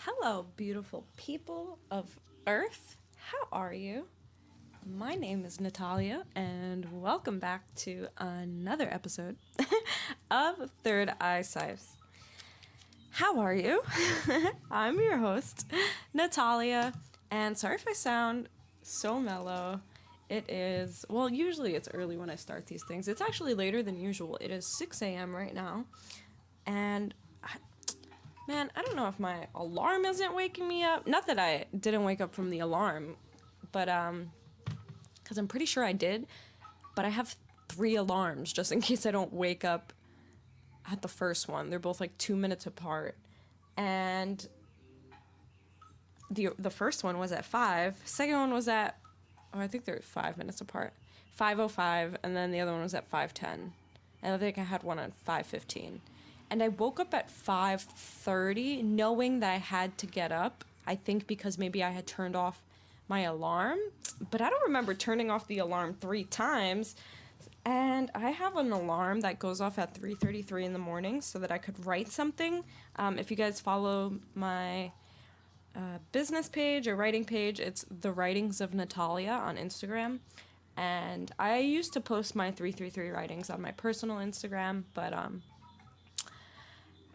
Hello, beautiful people of Earth. How are you? My name is Natalia, and welcome back to another episode of Third Eye Sives. How are you? I'm your host, Natalia, and sorry if I sound so mellow. It is, well, usually it's early when I start these things. It's actually later than usual. It is 6 a.m. right now, and man, I don't know if my alarm isn't waking me up. Not that I didn't wake up from the alarm, but because I'm pretty sure I did, but I have 3 alarms just in case I don't wake up at the first one. They're both like 2 minutes apart, and the first one was at 5. Second one was at, I think they're 5 minutes apart, 5:05, and then the other one was at 5:10, and I think I had one at 5:15. And I woke up at 5:30 knowing that I had to get up. I think because maybe I had turned off my alarm, but I don't remember turning off the alarm 3 times. And I have an alarm that goes off at 3:33 in the morning so that I could write something. If you guys follow my business page or writing page, it's The Writings of Natalia on Instagram. And I used to post my 333 writings on my personal Instagram, but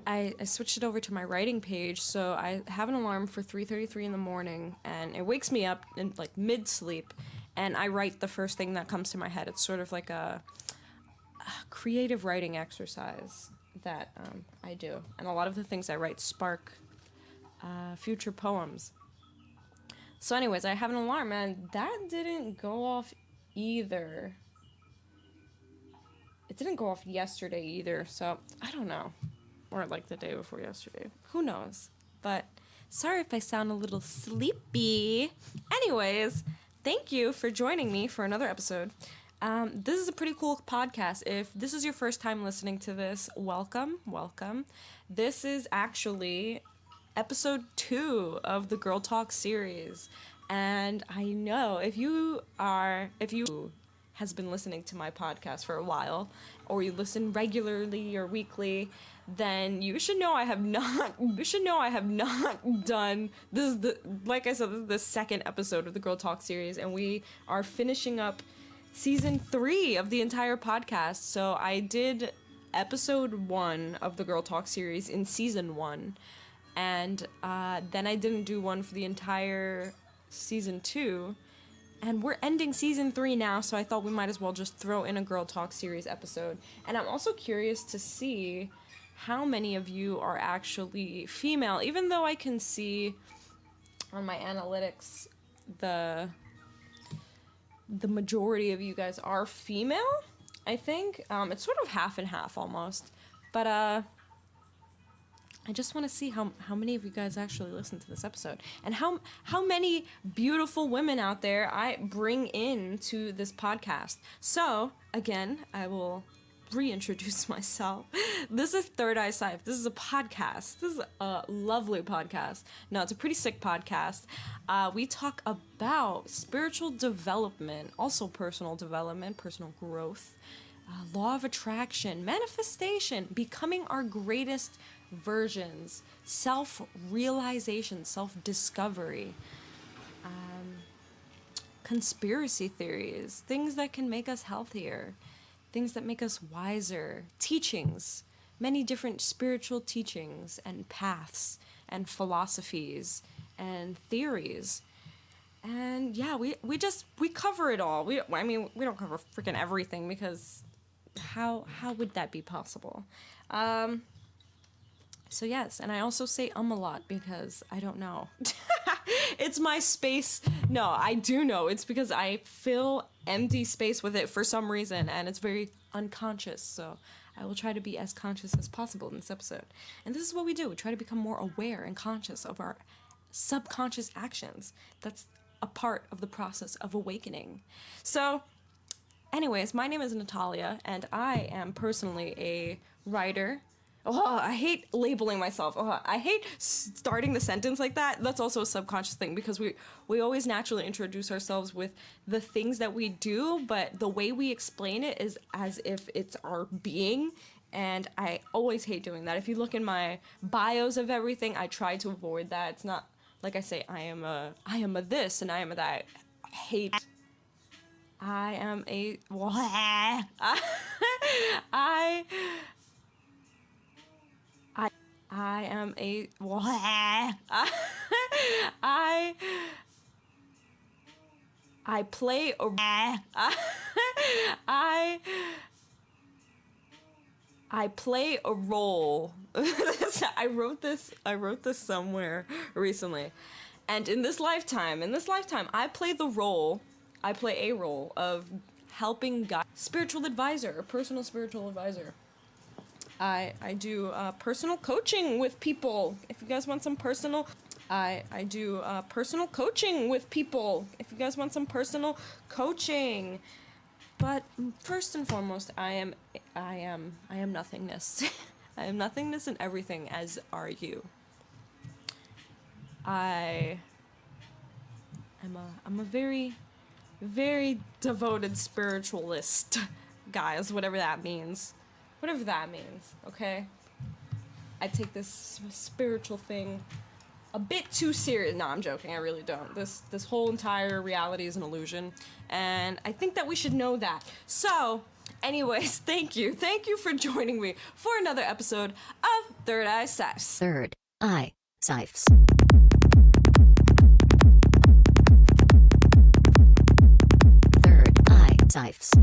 I switched it over to my writing page, so I have an alarm for 3:33 in the morning, and it wakes me up in like mid-sleep, and I write the first thing that comes to my head. It's sort of like a creative writing exercise that I do, and a lot of the things I write spark future poems. So anyways, I have an alarm, and that didn't go off either. It didn't go off yesterday either, so I don't know. Or like the day before yesterday. Who knows? But sorry if I sound a little sleepy. Anyways, thank you for joining me for another episode. This is a pretty cool podcast. If this is your first time listening to this, welcome. This is actually episode 2 of the Girl Talk series. And I know if you has been listening to my podcast for a while, or you listen regularly or weekly, then you should know I have not done this. Like I said, this is the second episode of the Girl Talk series, and we are finishing up season 3 of the entire podcast. So I did episode 1 of the Girl Talk series in season 1, and then I didn't do one for the entire season 2. And we're ending season 3 now, so I thought we might as well just throw in a Girl Talk series episode. And I'm also curious to see how many of you are actually female, even though I can see on my analytics the majority of you guys are female, I think. It's sort of half and half almost. But I just want to see how many of you guys actually listen to this episode, and how many beautiful women out there I bring into this podcast. So, again, I will reintroduce myself. This is Third Eye Sive. This is a podcast. This is a lovely podcast. No, it's a pretty sick podcast. We talk about spiritual development, also personal development, personal growth, law of attraction, manifestation, becoming our greatest versions, self-realization, self-discovery, conspiracy theories, things that can make us healthier, things that make us wiser, teachings, many different spiritual teachings and paths and philosophies and theories. And yeah, we cover it all. We don't cover freaking everything, because how would that be possible? So yes, and I also say a lot because I don't know. It's my space. No, I do know. It's because I fill empty space with it for some reason, and it's very unconscious. So I will try to be as conscious as possible in this episode. And this is what we do. We try to become more aware and conscious of our subconscious actions. That's a part of the process of awakening. So anyways, my name is Natalia, and I am personally a writer. Oh, I hate labeling myself. Oh, I hate starting the sentence like that. That's also a subconscious thing, because we always naturally introduce ourselves with the things that we do, but the way we explain it is as if it's our being, And I always hate doing that. If you look in my bios of everything, I try to avoid that. It's not like I say I am a this and I am a that. I hate. I am a I I am a I play a I play a role. I wrote this somewhere recently. And in this lifetime, I play a role of helping guide, spiritual advisor, a personal spiritual advisor. I do personal coaching with people. If you guys want some personal, I do personal coaching with people. If you guys want some personal coaching. But first and foremost, I am nothingness. I am nothingness in everything, as are you. I'm a very, very devoted spiritualist, guys, whatever that means. Whatever that means, okay? I take this spiritual thing a bit too serious. No, I'm joking, I really don't. This whole entire reality is an illusion, and I think that we should know that. So, anyways, thank you for joining me for another episode of Third Eye Sipes. Third Eye Sipes. Third Eye Sipes.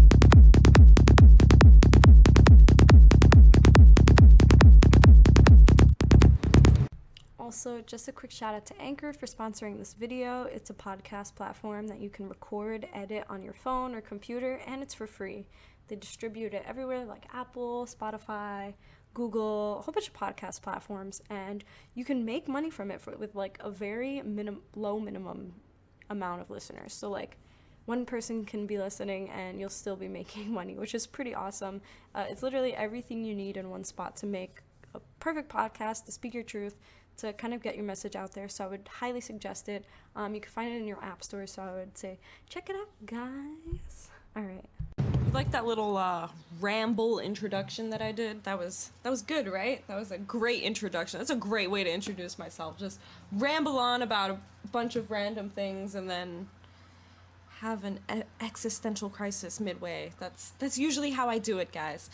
Also, just a quick shout out to Anchor for sponsoring this video. It's a podcast platform that you can record, edit on your phone or computer, and it's for free. They distribute it everywhere like Apple, Spotify, Google, a whole bunch of podcast platforms, and you can make money from it with like a very low minimum amount of listeners. So like one person can be listening and you'll still be making money, which is pretty awesome. It's literally everything you need in one spot to make a perfect podcast, to speak your truth, to kind of get your message out there. So I would highly suggest it. You can find it in your app store, so I would say check it out, guys. All right. You like that little ramble introduction that I did? That was good, right? That was a great introduction. That's a great way to introduce myself. Just ramble on about a bunch of random things and then have an existential crisis midway. That's usually how I do it, guys.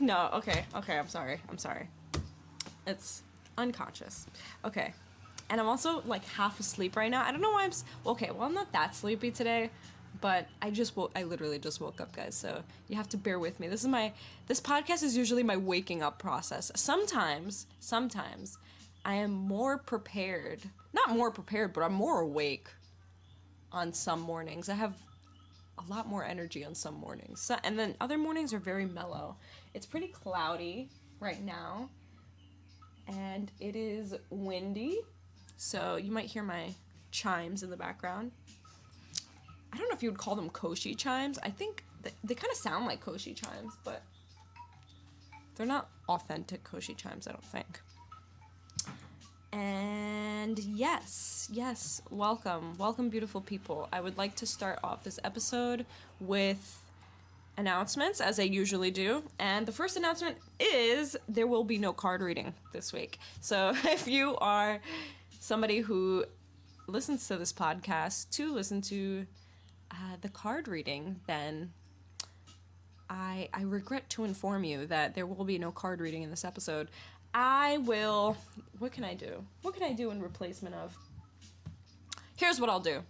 No, okay, I'm sorry. It's unconscious. Okay. And I'm also, like, half asleep right now. I don't know why I'm not that sleepy today, but I literally just woke up, guys, so you have to bear with me. This podcast is usually my waking up process. Sometimes, I am more prepared. Not more prepared, but I'm more awake on some mornings. I have a lot more energy on some mornings. So, and then other mornings are very mellow. It's pretty cloudy right now, and it is windy, so you might hear my chimes in the background. I don't know if you would call them koshi chimes. I think they kind of sound like koshi chimes, but they're not authentic koshi chimes, I don't think. And yes, welcome beautiful people. I would like to start off this episode with announcements, as I usually do. And the first announcement is there will be no card reading this week. So if you are somebody who listens to this podcast to listen to the card reading, then I regret to inform you that there will be no card reading in this episode. What can I do? What can I do in replacement of? Here's what I'll do.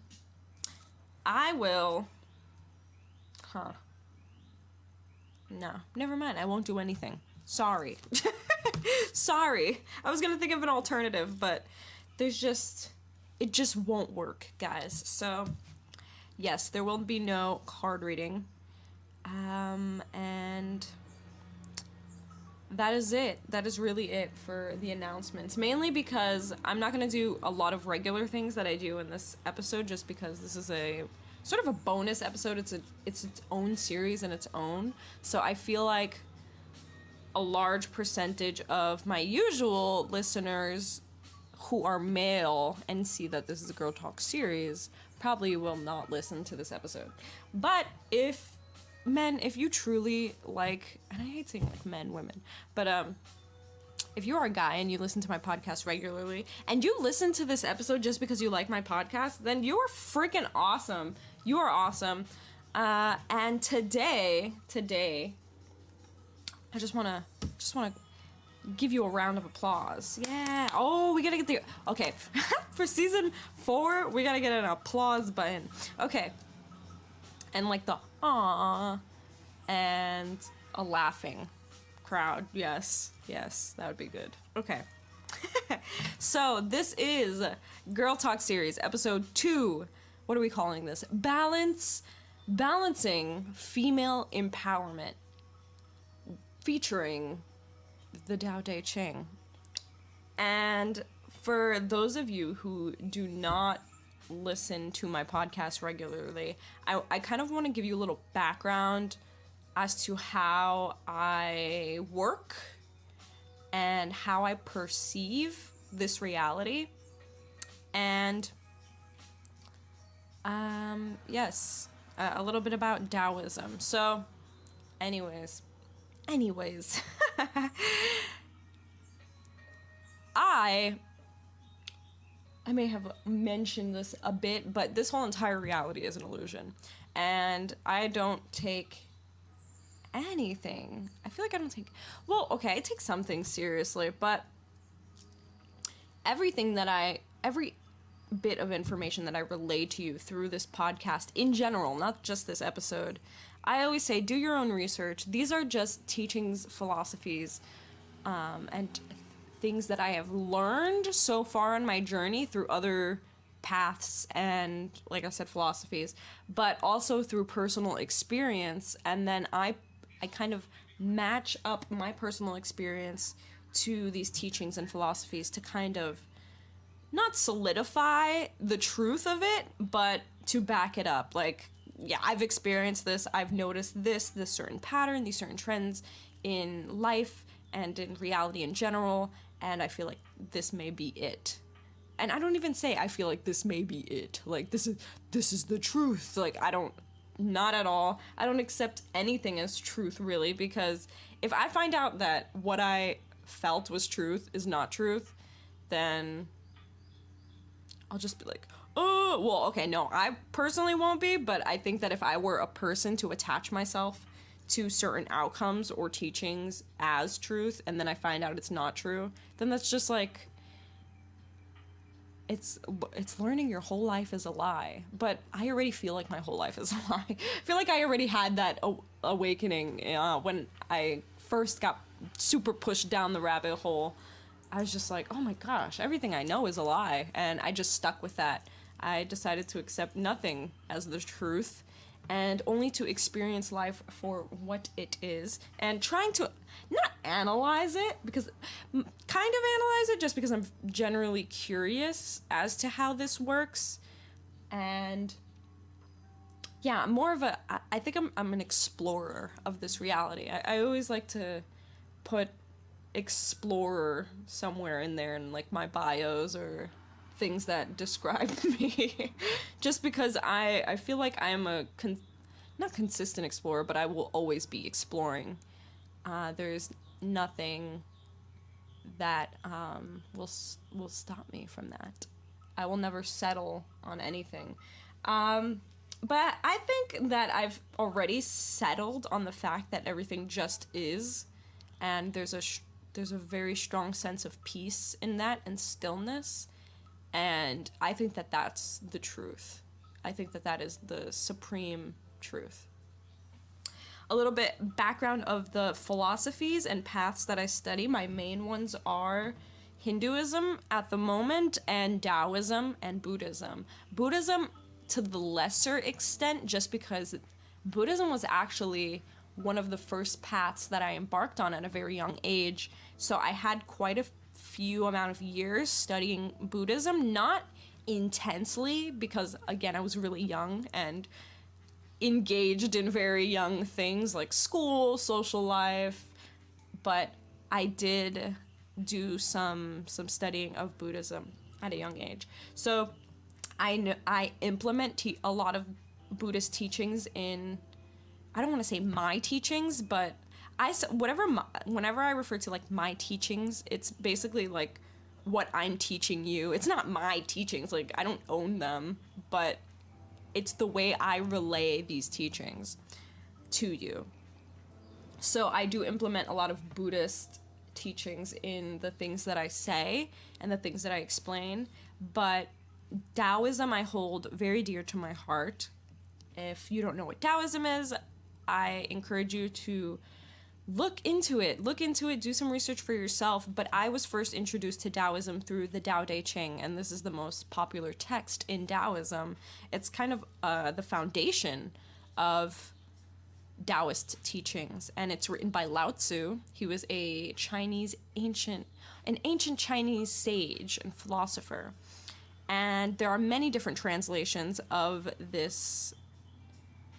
No, never mind. I won't do anything. Sorry. Sorry. I was gonna think of an alternative, but it just won't work, guys. So, yes, there will be no card reading. And that is it. That is really it for the announcements. Mainly because I'm not going to do a lot of regular things that I do in this episode, just because this is a sort of a bonus episode. It's its own series in its own. So I feel like a large percentage of my usual listeners who are male and see that this is a Girl Talk series probably will not listen to this episode. But if men, if you truly like, and I hate saying like men, women, but if you are a guy and you listen to my podcast regularly and you listen to this episode just because you like my podcast, then you are freaking awesome. You are awesome. And today, I just wanna give you a round of applause. Yeah. Oh, we gotta get okay. For season 4, we gotta get an applause button. Okay. And like the aww and a laughing crowd. Yes, that would be good. Okay. So this is Girl Talk Series, episode 2. What are we calling this? Balancing female empowerment, featuring the Tao Te Ching. And for those of you who do not listen to my podcast regularly, I kind of want to give you a little background as to how I work and how I perceive this reality. And yes, a little bit about Taoism. So anyways I may have mentioned this a bit, but this whole entire reality is an illusion. And I don't take anything. I feel like I don't take... Well, okay, I take some things seriously, but every bit of information that I relay to you through this podcast in general, not just this episode, I always say, do your own research. These are just teachings, philosophies, and things that I have learned so far on my journey through other paths and, like I said, philosophies, but also through personal experience. And then I kind of match up my personal experience to these teachings and philosophies to kind of not solidify the truth of it, but to back it up. Like, yeah, I've experienced this, I've noticed this certain pattern, these certain trends in life and in reality in general, and I feel like this may be it. And I don't even say I feel like this may be it. Like, this is the truth. Like, not at all. I don't accept anything as truth, really, because if I find out that what I felt was truth is not truth, then I'll just be like, oh, well, okay, no, I personally won't be, but I think that if I were a person to attach myself to certain outcomes or teachings as truth, and then I find out it's not true, then that's just like, it's learning your whole life is a lie. But I already feel like my whole life is a lie. I feel like I already had that awakening when I first got super pushed down the rabbit hole. I was just like, oh my gosh, everything I know is a lie. And I just stuck with that. I decided to accept nothing as the truth and only to experience life for what it is, and trying to not analyze it, because kind of analyze it just because I'm generally curious as to how this works. And yeah, I'm more of I think I'm an explorer of this reality. I always like to put explorer somewhere in there in like my bios or things that describe me, just because I feel like I am not consistent explorer, but I will always be exploring. There's nothing that will stop me from that. I will never settle on anything. But I think that I've already settled on the fact that everything just is, and there's a very strong sense of peace in that and stillness. And I think that that's the truth. I think that that is the supreme truth. A little bit background of the philosophies and paths that I study. My main ones are Hinduism at the moment, and Taoism and Buddhism. Buddhism to the lesser extent, just because Buddhism was actually one of the first paths that I embarked on at a very young age. So I had quite a few amount of years studying Buddhism, not intensely, because again, I was really young and engaged in very young things like school, social life, but I did do some studying of Buddhism at a young age. So I implement a lot of Buddhist teachings in I don't want to say my teachings, but whenever I refer to like my teachings, it's basically like what I'm teaching you. It's not my teachings, like I don't own them, but it's the way I relay these teachings to you. So I do implement a lot of Buddhist teachings in the things that I say and the things that I explain, but Taoism I hold very dear to my heart. If you don't know what Taoism is, I encourage you to look into it, do some research for yourself. But I was first introduced to Taoism through the Tao Te Ching, and this is the most popular text in Taoism. It's kind of the foundation of Taoist teachings, and it's written by Lao Tzu. He was an ancient Chinese sage and philosopher. And there are many different translations of this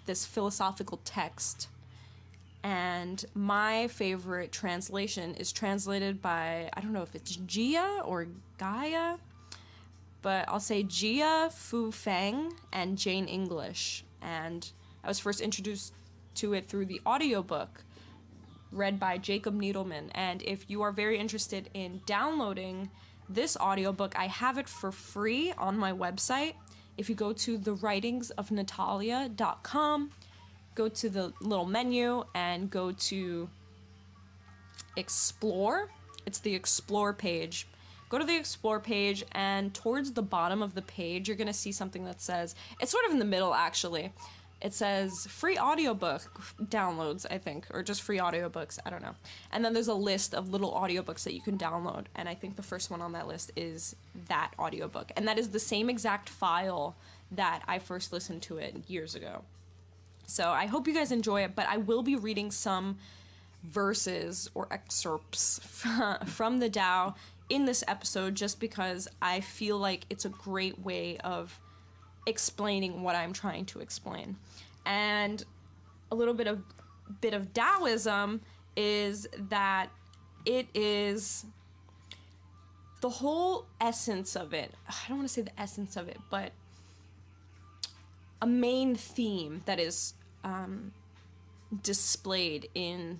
philosophical text. And my favorite translation is translated by, I don't know if it's Jia or Gaia, but I'll say Jia Fu Feng and Jane English. And I was first introduced to it through the audiobook read by Jacob Needleman. And if you are very interested in downloading this audiobook, I have it for free on my website. If you go to thewritingsofnatalia.com, go to the little menu and go to Explore. It's the Explore page. Go to the Explore page, and towards the bottom of the page, you're going to see something that says, it's sort of in the middle actually. It says free audiobook downloads, I think, or just free audiobooks, I don't know. And then there's a list of little audiobooks that you can download, and I think the first one on that list is that audiobook. And that is the same exact file that I first listened to it years ago. So I hope you guys enjoy it, but I will be reading some verses or excerpts from the Tao in this episode, just because I feel like it's a great way of explaining what I'm trying to explain. And a little bit of Taoism is that it is the whole essence of it. I don't want to say the essence of it, but a main theme that is displayed in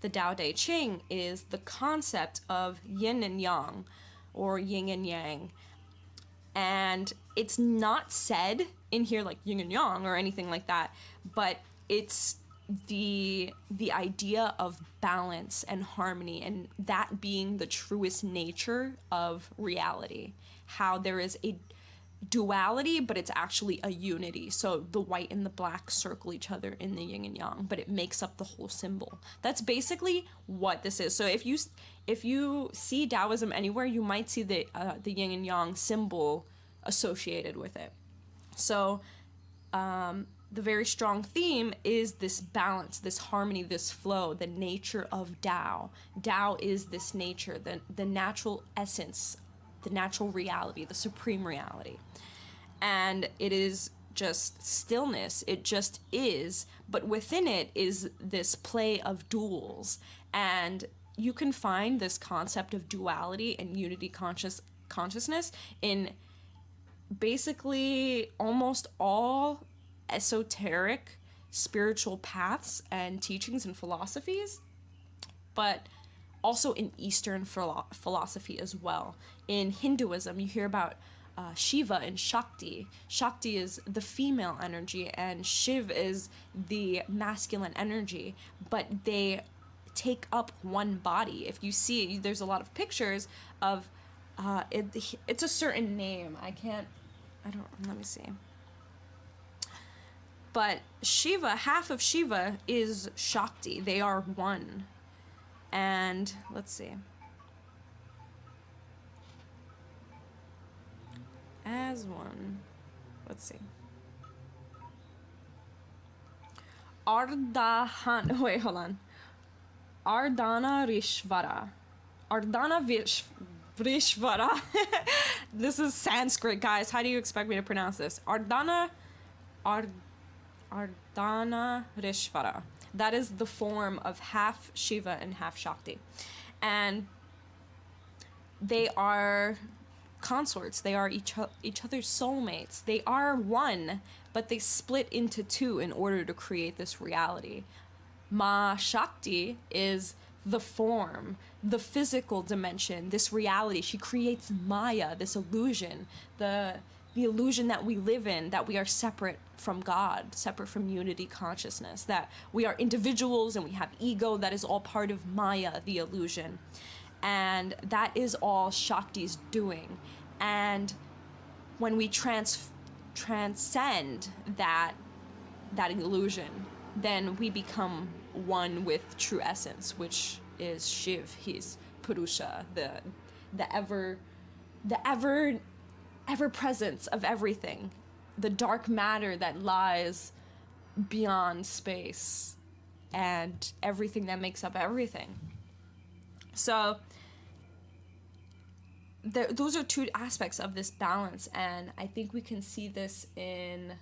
the Tao Te Ching is the concept of yin and yang, or yin and yang. And it's not said in here like yin and yang or anything like that, but it's the idea of balance and harmony, and that being the truest nature of reality. How there is a duality, but it's actually a unity. So the white and the black circle each other in the yin and yang, but it makes up the whole symbol. That's basically what this is. So if you see Taoism anywhere, you might see the yin and yang symbol associated with it. So the very strong theme is this balance, this harmony, this flow, the nature of Tao. Tao is this nature, the natural essence, the natural reality, the supreme reality. And it is just stillness. It just is. But within it is this play of duals. And you can find this concept of duality and unity consciousness in basically almost all esoteric spiritual paths and teachings and philosophies, but also in Eastern philosophy as well. In Hinduism, you hear about Shiva and Shakti. Shakti is the female energy, and Shiv is the masculine energy, but they take up one body. If you see, there's a lot of pictures of it's a certain name. Let me see. But Shiva, half of Shiva is Shakti. They are one. And let's see. As one. Let's see. Wait, hold on. Ardhanarishvara. Ardhanarishvara. This is Sanskrit, guys. How do you expect me to pronounce this? Ardhanarishvara. That is the form of half Shiva and half Shakti. And they are consorts. They are each other's soulmates. They are one, but they split into two in order to create this reality. Ma Shakti is the form, the physical dimension, this reality. She creates Maya, this illusion, the illusion that we live in, that we are separate from God, separate from unity consciousness, that we are individuals and we have ego. That is all part of Maya, the illusion. And that is all Shakti's doing. And when we transcend that illusion, then we become one with true essence, which is Shiv. He's Purusha, the ever presence of everything, the dark matter that lies beyond space and everything that makes up everything. So those are two aspects of this balance, and I think we can see this in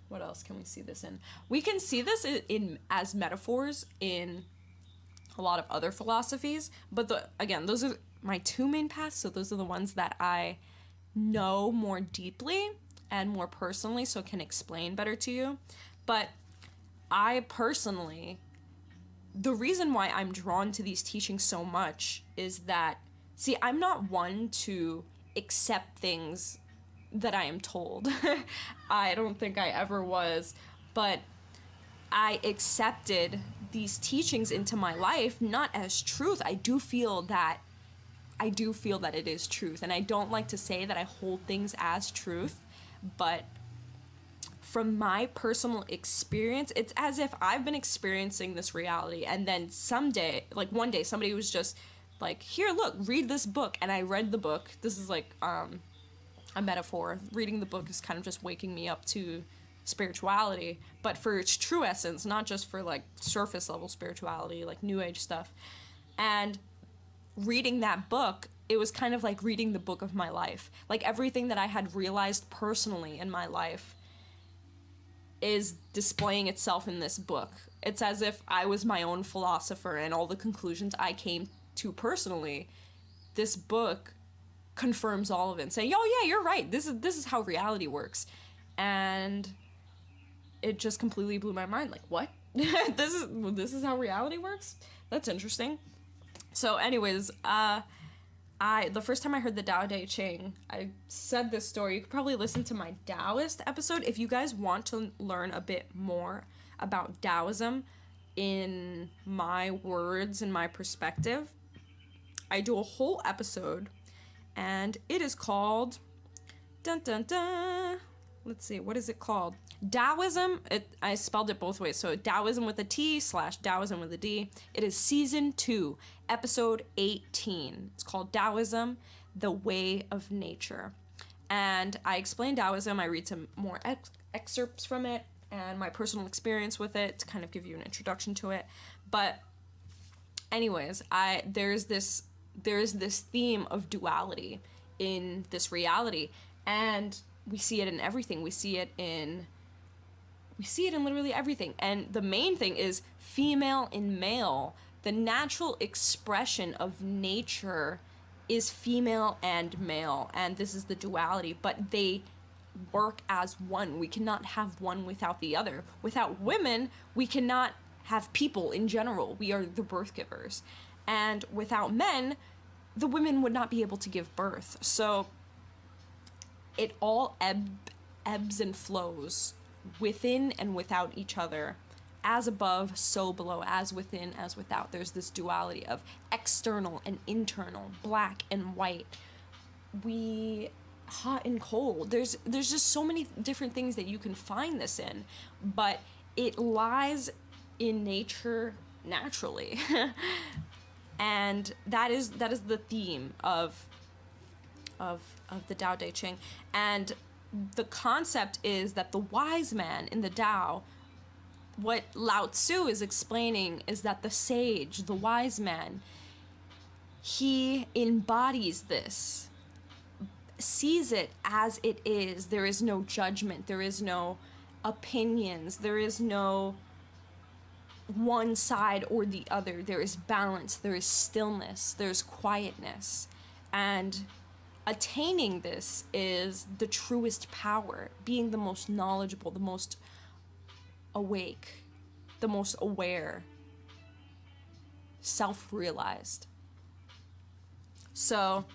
what else can we see this in? We can see this in as metaphors in a lot of other philosophies, but again, those are my two main paths, so those are the ones that I know more deeply and more personally, so can explain better to you. But I personally, the reason why I'm drawn to these teachings so much is that, see, I'm not one to accept things that I am told. I don't think I ever was, but I accepted these teachings into my life not as truth. I do feel that it is truth, and I don't like to say that I hold things as truth, but from my personal experience, it's as if I've been experiencing this reality, and then someday, like one day, somebody was just like, here, look, read this book, and I read the book. This is like a metaphor. Reading the book is kind of just waking me up to spirituality, but for its true essence, not just for like surface level spirituality, like new age stuff. And reading that book, it was kind of like reading the book of my life. Like everything that I had realized personally in my life is displaying itself in this book. It's as if I was my own philosopher, and all the conclusions I came to personally, this book confirms all of it, and saying, oh yeah, you're right, this is how reality works. And it just completely blew my mind. Like, what? this is how reality works? That's interesting. So anyways, the first time I heard the Tao Te Ching, I said this story. You could probably listen to my Taoist episode if you guys want to learn a bit more about Taoism in my words and my perspective. I do a whole episode, and it is called dun dun dun. Let's see, what is it called? Taoism. I spelled it both ways. So Taoism with a T / Taoism with a D. It is season 2, episode 18. It's called Taoism, the Way of Nature. And I explain Taoism. I read some more excerpts from it and my personal experience with it to kind of give you an introduction to it. But anyways, there's this theme of duality in this reality, and we see it in everything. We see it in literally everything. And the main thing is female and male. The natural expression of nature is female and male, and this is the duality, but they work as one. We cannot have one without the other. Without women, we cannot have people in general. We are the birth givers. And without men, the women would not be able to give birth. So it all ebbs and flows within and without each other. As above, so below, as within, as without. There's this duality of external and internal, black and white. Hot and cold. There's just so many different things that you can find this in, but it lies in nature naturally. And that is the theme of the Tao Te Ching. And the concept is that the wise man in the Tao, what Lao Tzu is explaining is that the sage, the wise man, he embodies this, sees it as it is. There is no judgment. There is no opinions. There is no one side or the other. There is balance, there is stillness, there's quietness. And attaining this is the truest power, being the most knowledgeable, the most awake, the most aware, self-realized. So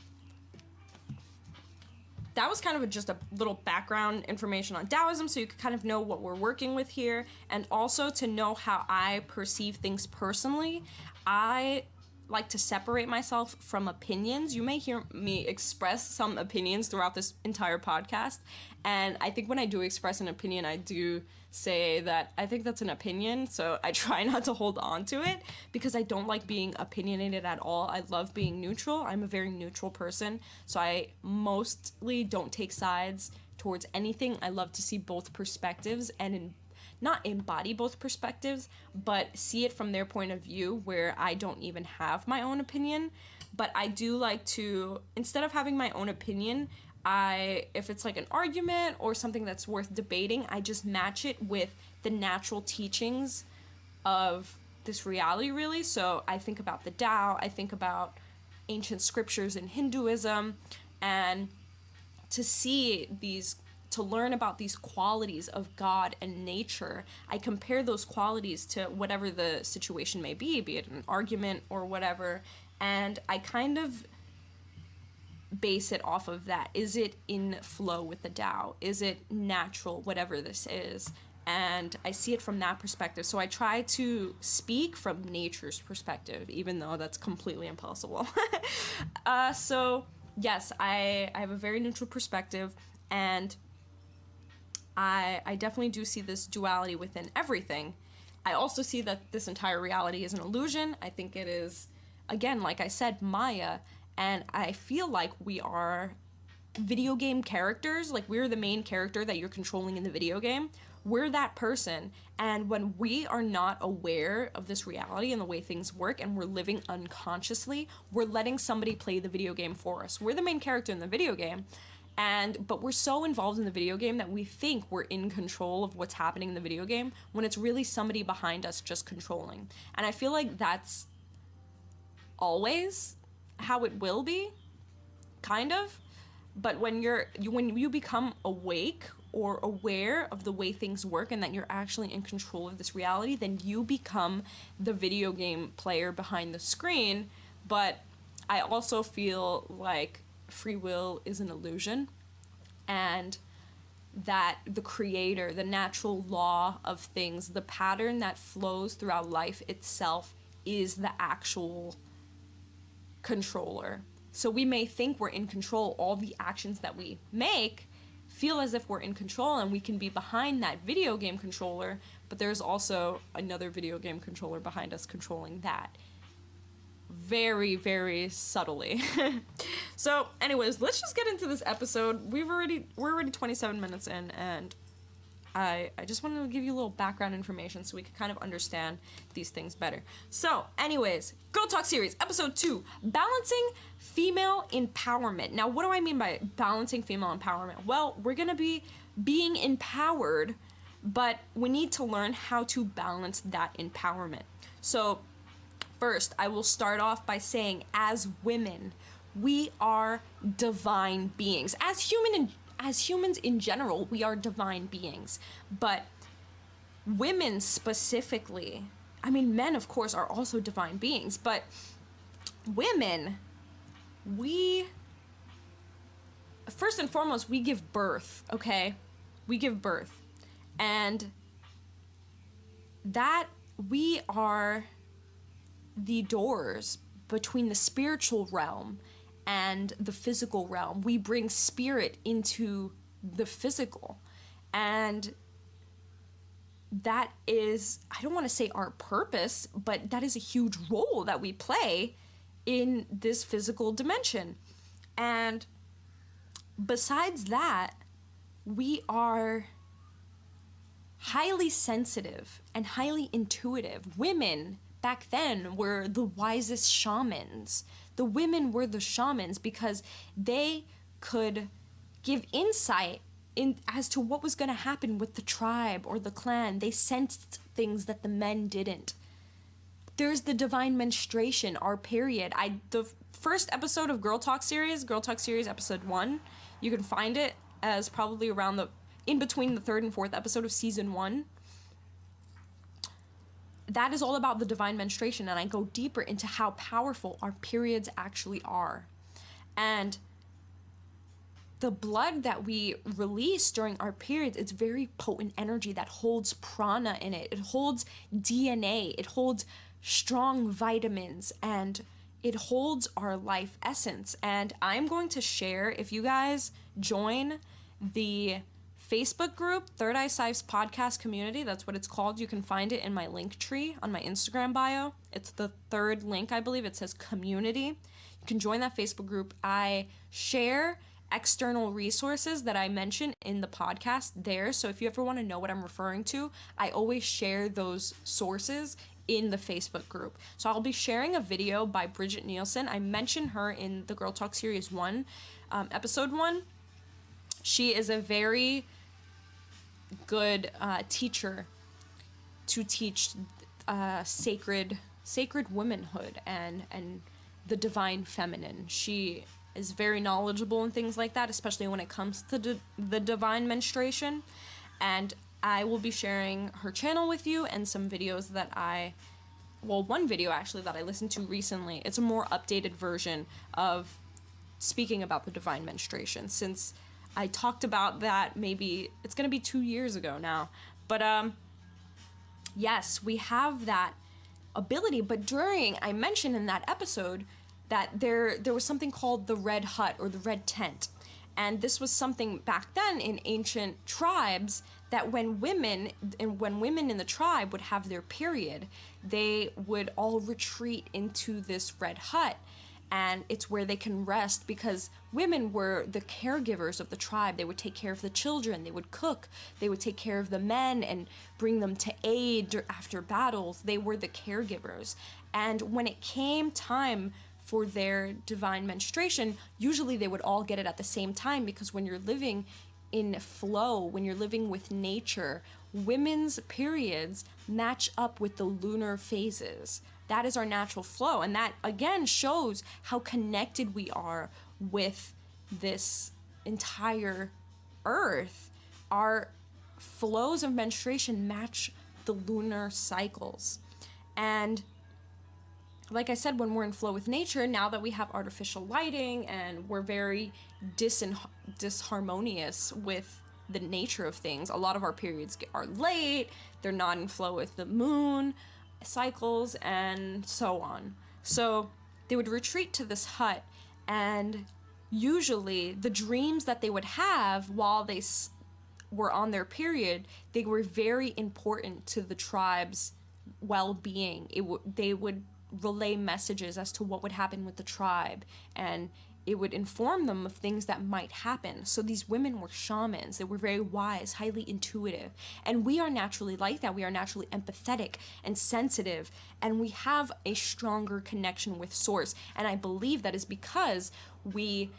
that was kind of just a little background information on Taoism, so you could kind of know what we're working with here, and also to know how I perceive things personally. I like to separate myself from opinions. You may hear me express some opinions throughout this entire podcast, and I think when I do express an opinion, I do say that I think that's an opinion, so I try not to hold on to it, because I don't like being opinionated at all. I love being neutral. I'm a very neutral person, so I mostly don't take sides towards anything. I love to see both perspectives and not embody both perspectives, but see it from their point of view where I don't even have my own opinion. But I do like to, instead of having my own opinion, if it's like an argument or something that's worth debating, I just match it with the natural teachings of this reality, really. So I think about the Tao, I think about ancient scriptures in Hinduism, and to learn about these qualities of God and nature, I compare those qualities to whatever the situation may be it an argument or whatever, and I kind of base it off of that. Is it in flow with the Tao? Is it natural, whatever this is? And I see it from that perspective. So I try to speak from nature's perspective, even though that's completely impossible. So yes, I have a very neutral perspective, and I definitely do see this duality within everything. I also see that this entire reality is an illusion. I think it is, again, like I said, Maya, and I feel like we are video game characters. Like, we're the main character that you're controlling in the video game. We're that person, and when we are not aware of this reality and the way things work, and we're living unconsciously, we're letting somebody play the video game for us. We're the main character in the video game, but we're so involved in the video game that we think we're in control of what's happening in the video game, when it's really somebody behind us just controlling. And I feel like that's always how it will be, kind of. But when you become awake or aware of the way things work, and that you're actually in control of this reality, then you become the video game player behind the screen. But I also feel like free will is an illusion, and that the creator, the natural law of things, the pattern that flows throughout life itself, is the actual controller. So we may think we're in control. All the actions that we make feel as if we're in control, and we can be behind that video game controller, but there's also another video game controller behind us controlling that. Very, very subtly. So anyways, let's just get into this episode. We're already 27 minutes in, and I just wanted to give you a little background information so we could kind of understand these things better. So anyways, Girl Talk series, episode 2, balancing female empowerment. Now, what do I mean by balancing female empowerment? Well, we're gonna be being empowered, but we need to learn how to balance that empowerment. So first, I will start off by saying, as women, we are divine beings. As humans in general, we are divine beings. But women specifically, I mean, men, of course, are also divine beings, but women, first and foremost, we give birth, okay? We give birth. And that we are the doors between the spiritual realm and the physical realm. We bring spirit into the physical, and that is, I don't want to say our purpose, but that is a huge role that we play in this physical dimension. And besides that, we are highly sensitive and highly intuitive. Women back then were the wisest shamans. The women were the shamans because they could give insight as to what was going to happen with the tribe or the clan. They sensed things that the men didn't. There's the divine menstruation, our period. The first episode of Girl Talk series episode 1, you can find it as probably around in between the 3rd and 4th episode of season 1. That is all about the divine menstruation, and I go deeper into how powerful our periods actually are. And the blood that we release during our periods, it's very potent energy that holds prana in it. It holds DNA. It holds strong vitamins, and it holds our life essence. And I'm going to share, if you guys join the Facebook group, Third Eye Sife's podcast community, that's what it's called. You can find it in my link tree on my Instagram bio. It's the 3rd link, I believe. It says community. You can join that Facebook group. I share external resources that I mention in the podcast there. So if you ever want to know what I'm referring to, I always share those sources in the Facebook group. So I'll be sharing a video by Bridget Nielsen. I mentioned her in the Girl Talk Series 1, episode 1. She is a very good teacher to teach sacred womanhood and the divine feminine. She is very knowledgeable in things like that, especially when it comes to the divine menstruation. And I will be sharing her channel with you and some videos that one video actually that I listened to recently. It's a more updated version of speaking about the divine menstruation, since I talked about that maybe, it's going to be 2 years ago now. But yes, we have that ability. But I mentioned in that episode that there was something called the red hut or the red tent. And this was something back then in ancient tribes that when women in the tribe would have their period, they would all retreat into this red hut. And it's where they can rest, because women were the caregivers of the tribe. They would take care of the children, they would cook, they would take care of the men and bring them to aid after battles. They were the caregivers. And when it came time for their divine menstruation, usually they would all get it at the same time, because when you're living in flow, when you're living with nature, women's periods match up with the lunar phases. That is our natural flow. And that, again, shows how connected we are with this entire earth. Our flows of menstruation match the lunar cycles. And like I said, when we're in flow with nature, now that we have artificial lighting and we're very disharmonious with the nature of things, a lot of our periods are late, they're not in flow with the moon cycles, and so on. So they would retreat to this hut, and usually the dreams that they would have while they were on their period, they were very important to the tribe's well-being. They would relay messages as to what would happen with the tribe, and it would inform them of things that might happen. So these women were shamans. They were very wise, highly intuitive. And we are naturally like that. We are naturally empathetic and sensitive, and we have a stronger connection with Source. And I believe that is because we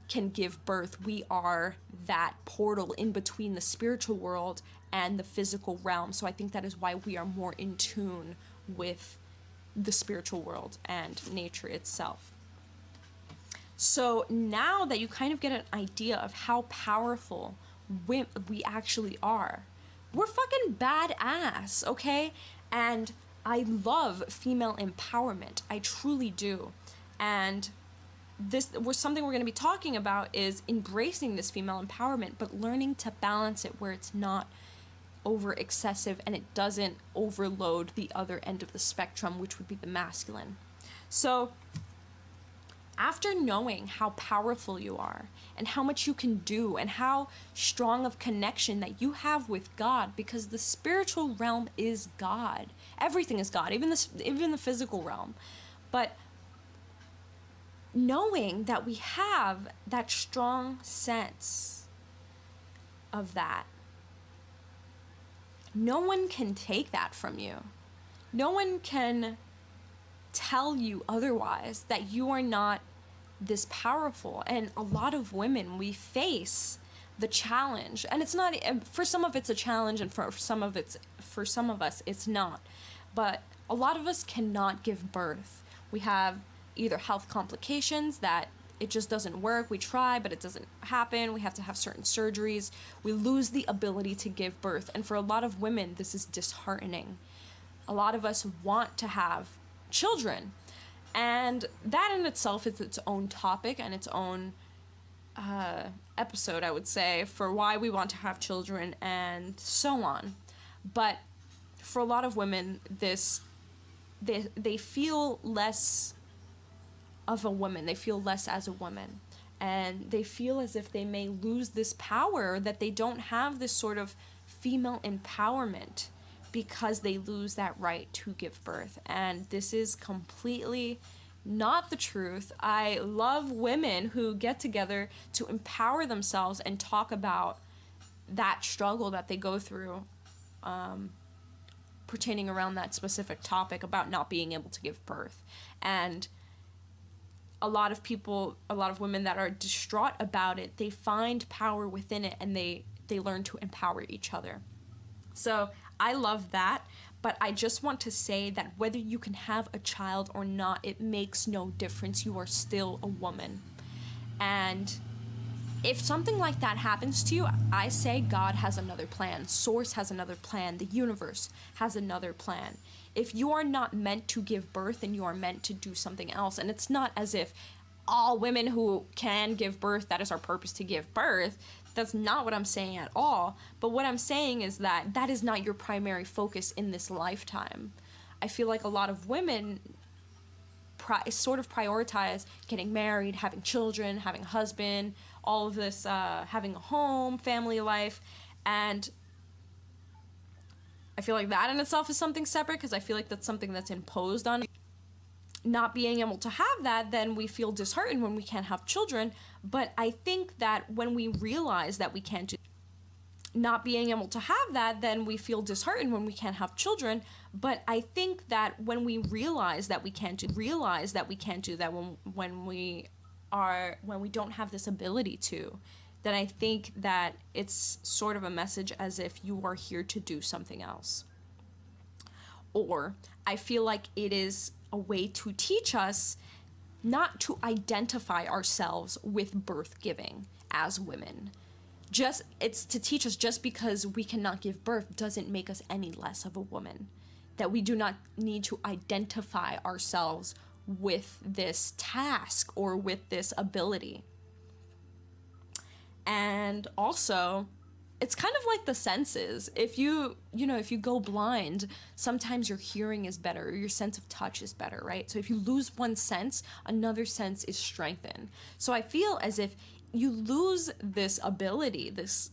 can give birth. We are that portal in between the spiritual world and the physical realm. So I think that is why we are more in tune with the spiritual world and nature itself. So now that you kind of get an idea of how powerful we actually are, we're fucking badass, okay? And I love female empowerment. I truly do. And something we're going to be talking about is embracing this female empowerment, but learning to balance it where it's not over excessive and it doesn't overload the other end of the spectrum, which would be the masculine. So after knowing how powerful you are and how much you can do and how strong of connection that you have with God, because the spiritual realm is God. Everything is God, even the physical realm. But knowing that we have that strong sense of that, no one can take that from you. No one can tell you otherwise, that you are not this powerful. And a lot of women, we face the challenge, and it's not, for some of it's a challenge, and for some of us it's not, but a lot of us cannot give birth. We have either health complications that it just doesn't work. We try, but it doesn't happen. We have to have certain surgeries. We lose the ability to give birth. And for a lot of women, this is disheartening. A lot of us want to have children. And that in itself is its own topic and its own episode, I would say, for why we want to have children and so on. But for a lot of women, they feel less of a woman. They feel less as a woman. And they feel as if they may lose this power, that they don't have this sort of female empowerment because they lose that right to give birth. And this is completely not the truth. I love women who get together to empower themselves and talk about that struggle that they go through pertaining around that specific topic about not being able to give birth. And a lot of women that are distraught about it, they find power within it, and they learn to empower each other. So I love that, but I just want to say that whether you can have a child or not, it makes no difference. You are still a woman. And if something like that happens to you, I say God has another plan. Source has another plan. The universe has another plan. If you are not meant to give birth, then you are meant to do something else. And it's not as if all women who can give birth, that is our purpose to give birth. That's not what I'm saying at all. But what I'm saying is that that is not your primary focus in this lifetime. I feel like a lot of women sort of prioritize getting married, having children, having a husband, all of this, having a home, family life, and I feel like that in itself is something separate, because I feel like that's something that's imposed on. Not being able to have that, then we feel disheartened when we can't have children. But I think that when we realize that we can't do not being able to have that, then we feel disheartened when we can't have children. But I think that when we realize that we can't do that, when we don't have this ability to, then I think that it's sort of a message as if you are here to do something else. Or I feel like it is a way to teach us not to identify ourselves with birth giving as women. It's to teach us just because we cannot give birth doesn't make us any less of a woman. That we do not need to identify ourselves with this task or with this ability. And also, it's kind of like the senses. If you go blind, sometimes your hearing is better, or your sense of touch is better, right? So if you lose one sense, another sense is strengthened. So I feel as if you lose this ability, this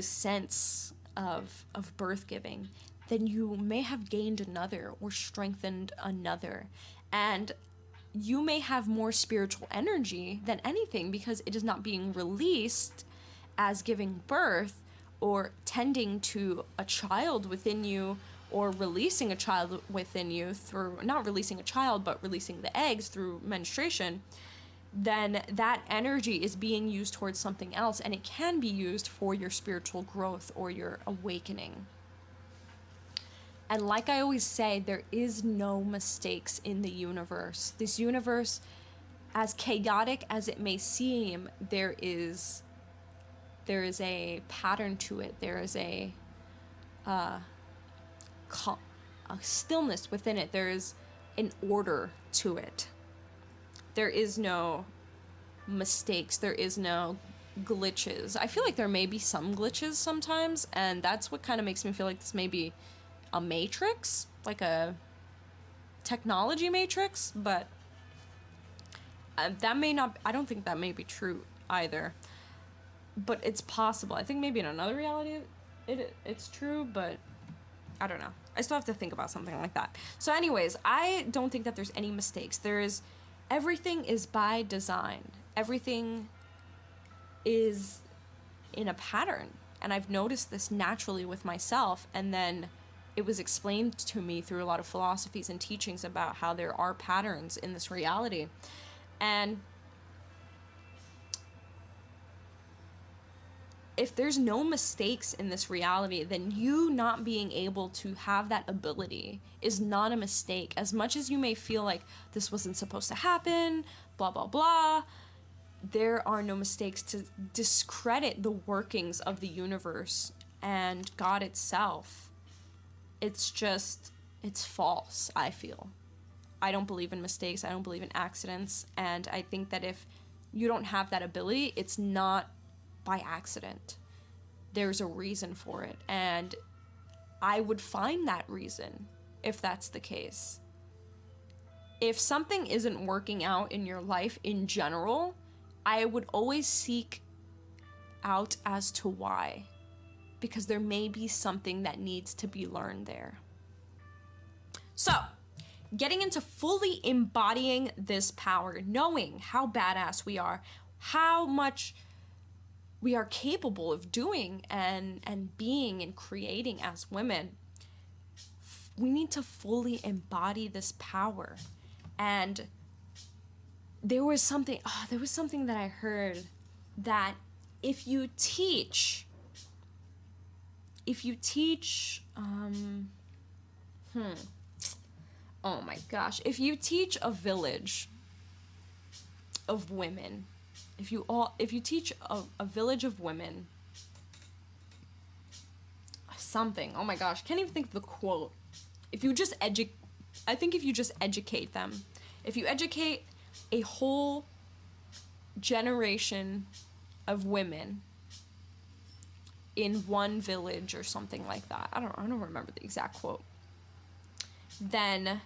sense of birth giving, then you may have gained another or strengthened another. And you may have more spiritual energy than anything because it is not being released as giving birth or tending to a child within you, or releasing a child within you through, not releasing a child, but releasing the eggs through menstruation. Then that energy is being used towards something else, and it can be used for your spiritual growth or your awakening. And like I always say, there is no mistakes in the universe. This universe, as chaotic as it may seem, there is a pattern to it. There is a stillness within it. There is an order to it. There is no mistakes. There is no glitches. I feel like there may be some glitches sometimes, and that's what kind of makes me feel like this may be a matrix, like a technology matrix, but that may not, I don't think that may be true either, but it's possible. I think maybe in another reality it's true, but I don't know. I still have to think about something like that. So anyways, I don't think that there's any mistakes. Everything is by design. Everything is in a pattern, and I've noticed this naturally with myself, and then it was explained to me through a lot of philosophies and teachings about how there are patterns in this reality. And if there's no mistakes in this reality, then you not being able to have that ability is not a mistake. As much as you may feel like this wasn't supposed to happen, blah, blah, blah, there are no mistakes to discredit the workings of the universe and God itself. It's false, I feel. I don't believe in mistakes. I don't believe in accidents. And I think that if you don't have that ability, it's not by accident. There's a reason for it. And I would find that reason if that's the case. If something isn't working out in your life in general, I would always seek out as to why. Because there may be something that needs to be learned there. So, getting into fully embodying this power, knowing how badass we are, how much we are capable of doing and being and creating as women, we need to fully embody this power. And there was something that I heard that if you teach, oh my gosh, if you teach a village of women, if you teach a village of women something, oh my gosh, can't even think of the quote. If you just educate them, if you educate a whole generation of women in one village or something like that, I don't remember the exact quote, then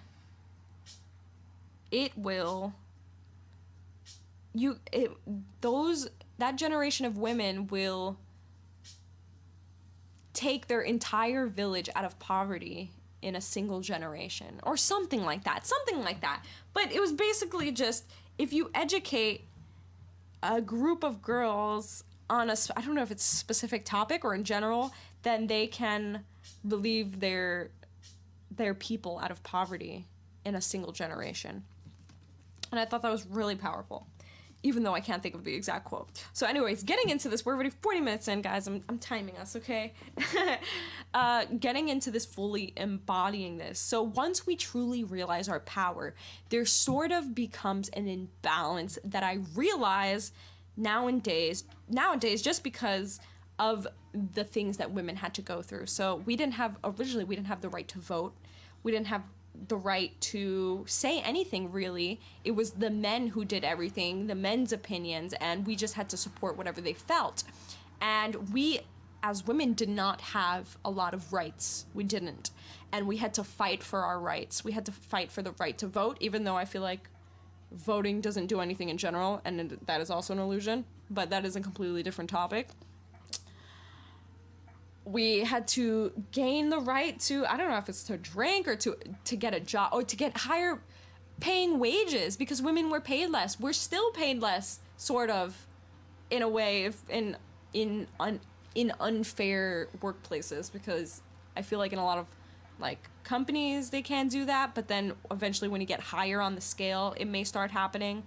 that generation of women will take their entire village out of poverty in a single generation or something like that. But it was basically just, if you educate a group of girls on I don't know if it's a specific topic or in general, then they can relieve their people out of poverty in a single generation. And I thought that was really powerful, even though I can't think of the exact quote. So anyways, getting into this, we're already 40 minutes in, guys. I'm timing us, okay? Getting into this, fully embodying this. So once we truly realize our power, there sort of becomes an imbalance that I realize nowadays, just because of the things that women had to go through. So originally we didn't have the right to vote. We didn't have the right to say anything, really. It was the men who did everything, the men's opinions, and we just had to support whatever they felt. And we, as women, did not have a lot of rights. We didn't. And we had to fight for our rights. We had to fight for the right to vote, even though I feel like voting doesn't do anything in general, and that is also an illusion, but that is a completely different topic. We had to gain the right to, I don't know if it's to drink or to get a job or to get higher paying wages, because women were paid less. We're still paid less, sort of, in a way, in unfair workplaces, because I feel like in a lot of like companies they can do that, but then eventually when you get higher on the scale, it may start happening.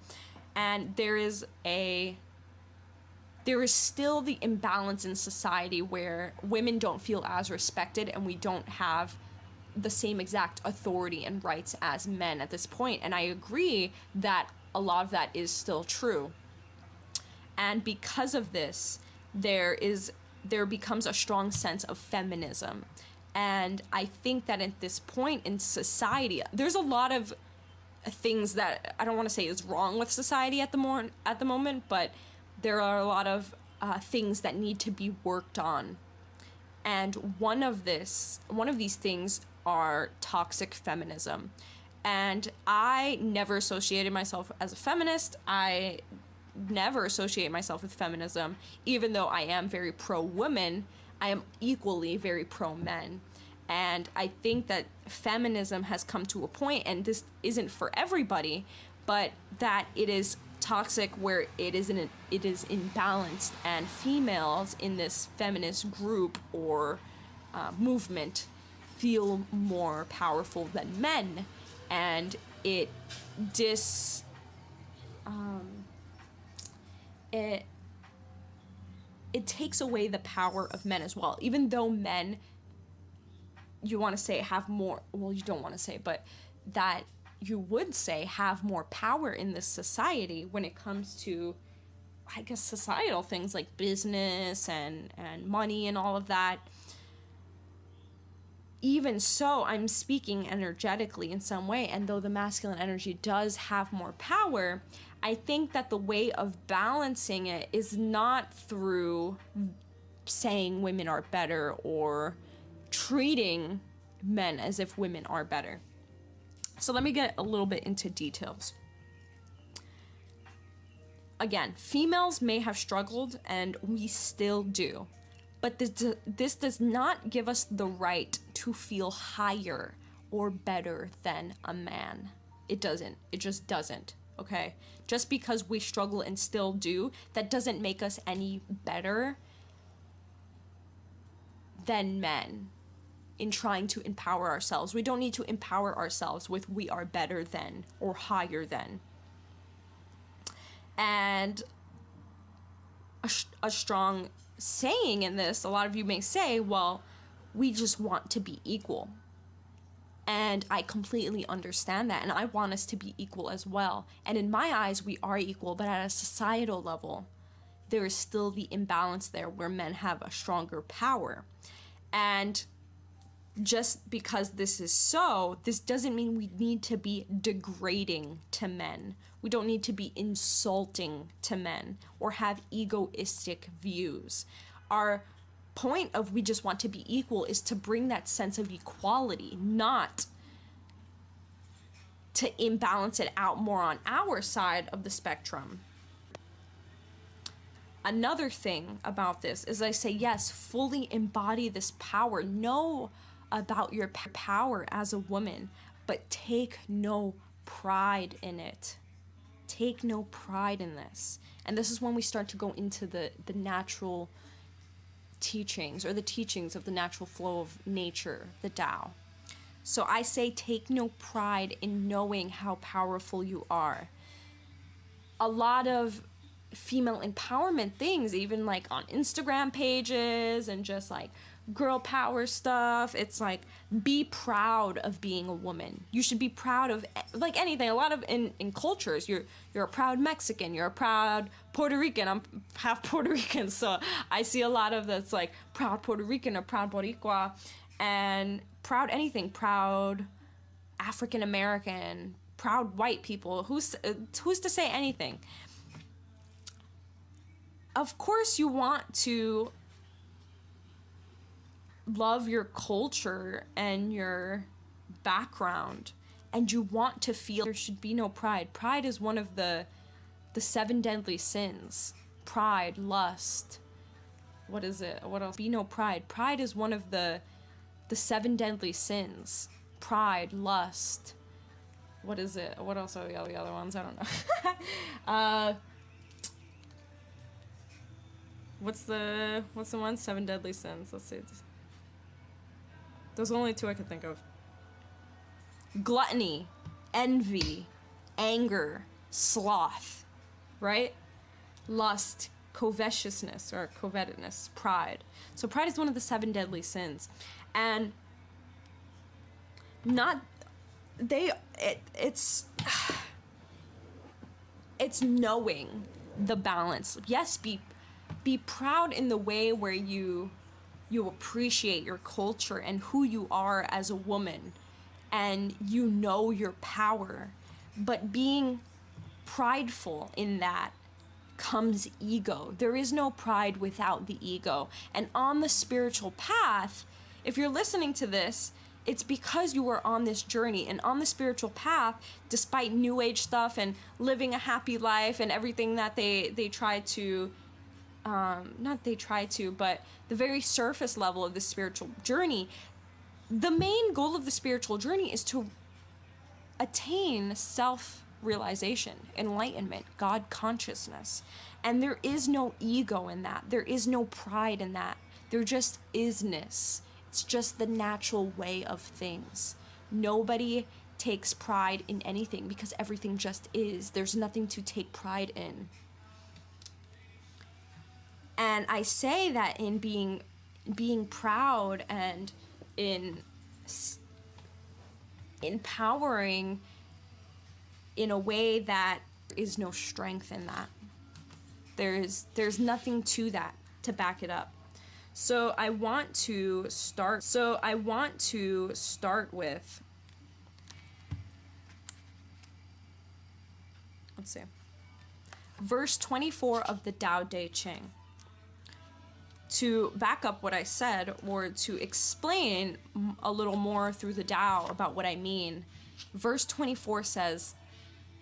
And there is still the imbalance in society where women don't feel as respected, and we don't have the same exact authority and rights as men at this point. And I agree that a lot of that is still true. And because of this, there becomes a strong sense of feminism. And I think that at this point in society, there's a lot of things that I don't want to say is wrong with society at the moment, but there are a lot of things that need to be worked on. And one of these things are toxic feminism. And I never associated myself as a feminist. I never associate myself with feminism. Even though I am very pro-women, I am equally very pro-men. And I think that feminism has come to a point, and this isn't for everybody, but that it is toxic where it is imbalanced, and females in this feminist group or movement feel more powerful than men, and it it takes away the power of men as well. Even though men, you want to say have more, well, you don't want to say, but that you would say have more power in this society when it comes to, I guess, societal things like business and money and all of that. Even so, I'm speaking energetically in some way, and though the masculine energy does have more power, I think that the way of balancing it is not through saying women are better or treating men as if women are better. So let me get a little bit into details. Again, females may have struggled, and we still do. But this does not give us the right to feel higher or better than a man. It doesn't. It just doesn't, okay? Just because we struggle and still do, that doesn't make us any better than men in trying to empower ourselves. We don't need to empower ourselves with we are better than or higher than. And a strong saying in this, a lot of you may say, well, we just want to be equal. And I completely understand that, and I want us to be equal as well. And in my eyes, we are equal, but at a societal level, there is still the imbalance there where men have a stronger power. And just because this is so, this doesn't mean we need to be degrading to men. We don't need to be insulting to men or have egoistic views. Our point of we just want to be equal is to bring that sense of equality, not to imbalance it out more on our side of the spectrum. Another thing about this is I say, yes, fully embody this power. Know about your power as a woman, but take no pride in it. Take no pride in this. And this is when we start to go into the natural teachings, or the teachings of the natural flow of nature, the Tao. So I say take no pride in knowing how powerful you are. A lot of female empowerment things, even like on Instagram pages and just like girl power stuff, it's like, be proud of being a woman. You should be proud of like anything. A lot of in cultures, you're a proud Mexican, you're a proud Puerto Rican. I'm half Puerto Rican, so I see a lot of that's like proud Puerto Rican or proud Boricua, and proud anything, proud African American, proud white people. Who's to say anything? Of course you want to love your culture and your background, and you want to feel there should be no pride. Pride is one of the 7 deadly sins. Pride, lust. What is it? What else? Be no pride. Pride is one of the 7 deadly sins. Pride, lust. What is it? What else are the other ones? I don't know. What's the one? 7 deadly sins. Let's see. Those are only 2 I could think of. Gluttony, envy, anger, sloth, right? Lust, covetousness or covetedness, pride. So pride is one of the 7 deadly sins. And it's knowing the balance. Yes, be proud in the way where you appreciate your culture and who you are as a woman, and you know your power. But being prideful in that comes ego. There is no pride without the ego. And on the spiritual path, if you're listening to this, it's because you are on this journey. And on the spiritual path, despite new age stuff and living a happy life and everything that they try to but the very surface level of the spiritual journey, the main goal of the spiritual journey is to attain self-realization, enlightenment, God consciousness. And there is no ego in that. There is no pride in that. There just isness. It's just the natural way of things. Nobody takes pride in anything because everything just is. There's nothing to take pride in. And I say that in being proud and in empowering in a way that is no strength in that. There's nothing to that to back it up. So I want to start with, let's see, verse 24 of the Tao Te Ching. To back up what I said, or to explain a little more through the Tao about what I mean, verse 24 says,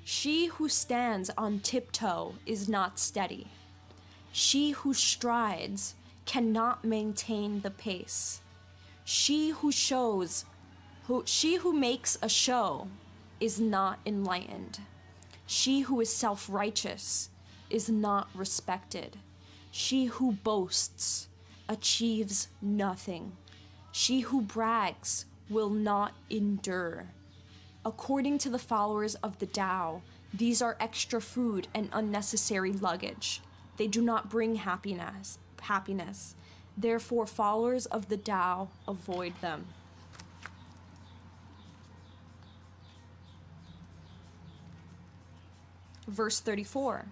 "She who stands on tiptoe is not steady. She who strides cannot maintain the pace. She who makes a show is not enlightened. She who is self-righteous is not respected. She who boasts achieves nothing. She who brags will not endure. According to the followers of the Tao, these are extra food and unnecessary luggage. They do not bring happiness. Therefore, followers of the Tao avoid them." Verse 34.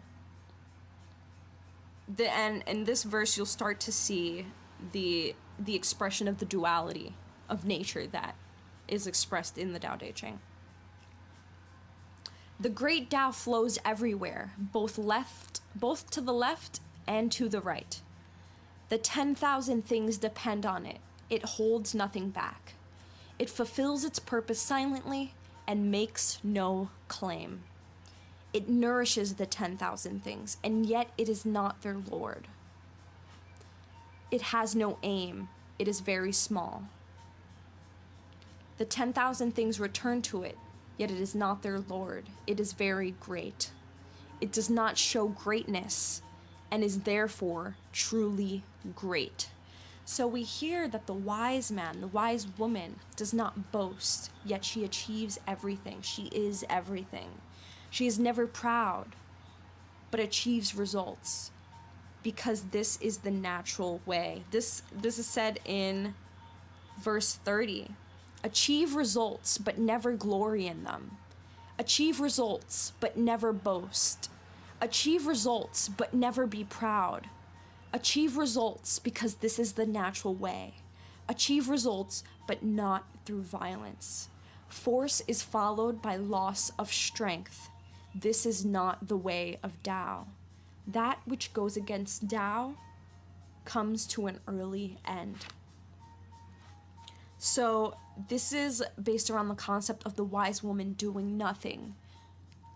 And in this verse, you'll start to see the expression of the duality of nature that is expressed in the Tao Te Ching. "The great Tao flows everywhere, both to the left and to the right. The 10,000 things depend on it. It holds nothing back. It fulfills its purpose silently and makes no claim. It nourishes the 10,000 things, and yet it is not their lord. It has no aim. It is very small. The 10,000 things return to it, yet it is not their lord. It is very great. It does not show greatness, and is therefore truly great." So we hear that the wise man, the wise woman, does not boast, yet she achieves everything. She is everything. She is never proud, but achieves results, because this is the natural way. This is said in verse 30. "Achieve results, but never glory in them. Achieve results, but never boast. Achieve results, but never be proud. Achieve results, because this is the natural way. Achieve results, but not through violence. Force is followed by loss of strength. This is not the way of Tao. That which goes against Tao comes to an early end." So this is based around the concept of the wise woman doing nothing,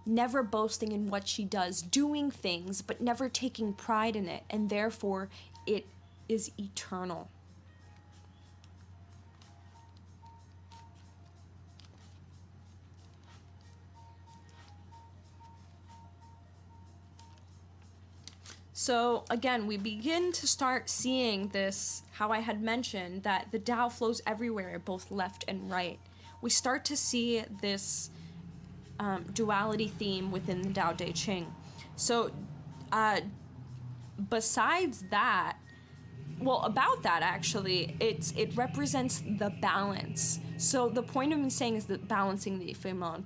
never boasting in what she does, doing things, but never taking pride in it, and therefore it is eternal. So again, we begin to start seeing this, how I had mentioned that the Tao flows everywhere, both left and right. We start to see this duality theme within the Tao Te Ching. So besides that, well, about that actually, it represents the balance. So the point of me saying is that balancing female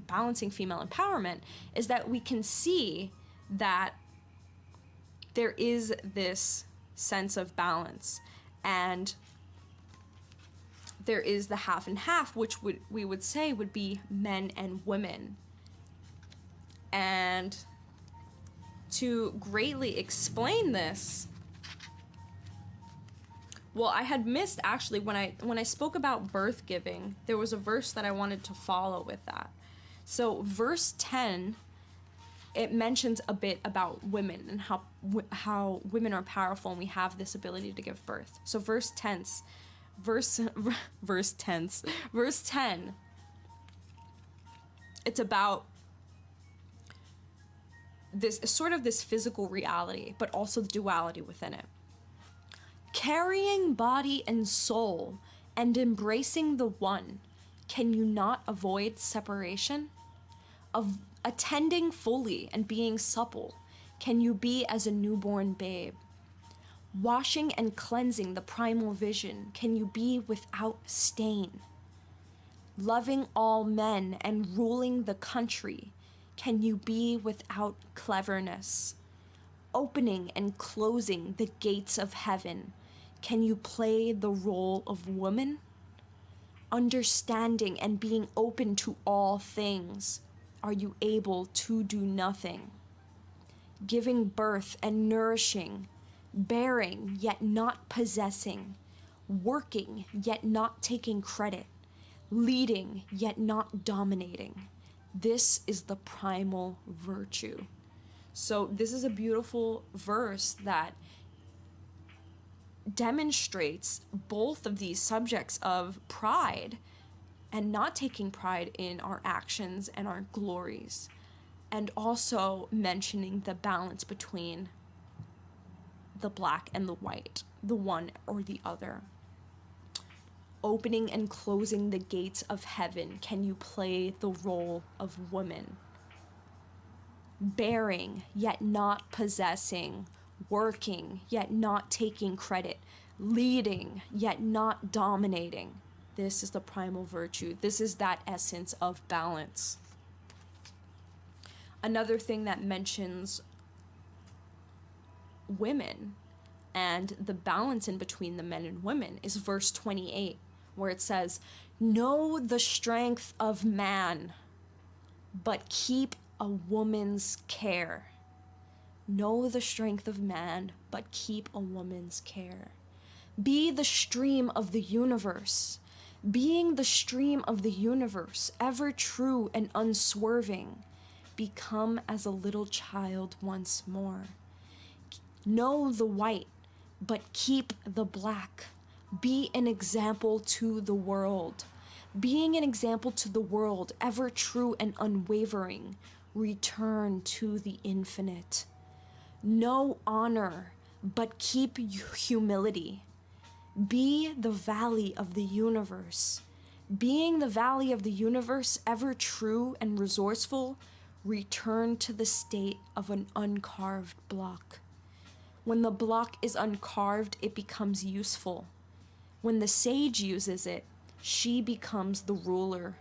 empowerment is that we can see that there is this sense of balance, and there is the half and half, which we would say would be men and women. And to greatly explain this, well, I had missed actually when I spoke about birth giving, there was a verse that I wanted to follow with that. So verse 10, it mentions a bit about women and how women are powerful and we have this ability to give birth. So verse 10, it's about this sort of this physical reality, but also the duality within it. "Carrying body and soul and embracing the one, can you not avoid separation? Of attending fully and being supple, can you be as a newborn babe? Washing and cleansing the primal vision, can you be without stain? Loving all men and ruling the country, can you be without cleverness? Opening and closing the gates of heaven, can you play the role of woman? Understanding and being open to all things, are you able to do nothing? Giving birth and nourishing, bearing yet not possessing, working yet not taking credit, leading yet not dominating. This is the primal virtue. So this is a beautiful verse that demonstrates both of these subjects of pride and not taking pride in our actions and our glories, and also mentioning the balance between the black and the white, the one or the other. Opening and closing the gates of heaven, can you play the role of woman? Bearing yet not possessing, working yet not taking credit, leading yet not dominating. This is the primal virtue. This is that essence of balance. Another thing that mentions women and the balance in between the men and women is verse 28, where it says, "Know the strength of man, but keep a woman's care." Know the strength of man, but keep a woman's care. Be the stream of the universe. Being the stream of the universe, ever true and unswerving, become as a little child once more. Know the white, but keep the black. Be an example to the world. Being an example to the world, ever true and unwavering, return to the infinite. Know honor, but keep humility. Be the valley of the universe. Being the valley of the universe, ever true and resourceful, return to the state of an uncarved block. When the block is uncarved, it becomes useful. When the sage uses it, she becomes the ruler.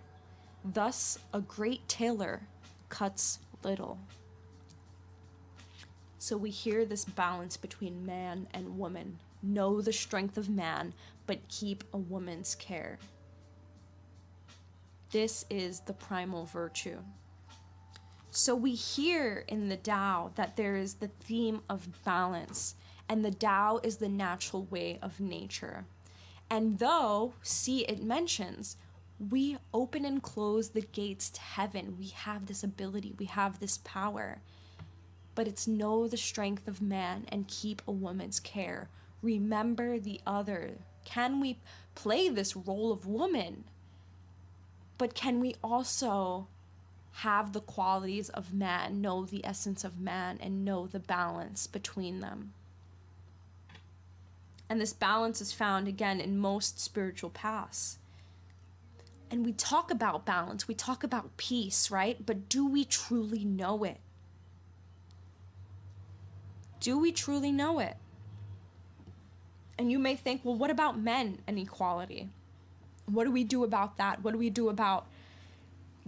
Thus, a great tailor cuts little. So we hear this balance between man and woman. Know the strength of man, but keep a woman's care. This is the primal virtue. So we hear in the Tao that there is the theme of balance, and the Tao is the natural way of nature. And though, see, it mentions, we open and close the gates to heaven. We have this ability, we have this power. But it's know the strength of man and keep a woman's care. Remember the other. Can we play this role of woman? But can we also have the qualities of man, know the essence of man, and know the balance between them? And this balance is found, again, in most spiritual paths. And we talk about balance, we talk about peace, right? But do we truly know it? Do we truly know it? And you may think, well, what about men and equality? What do we do about that? What do we do about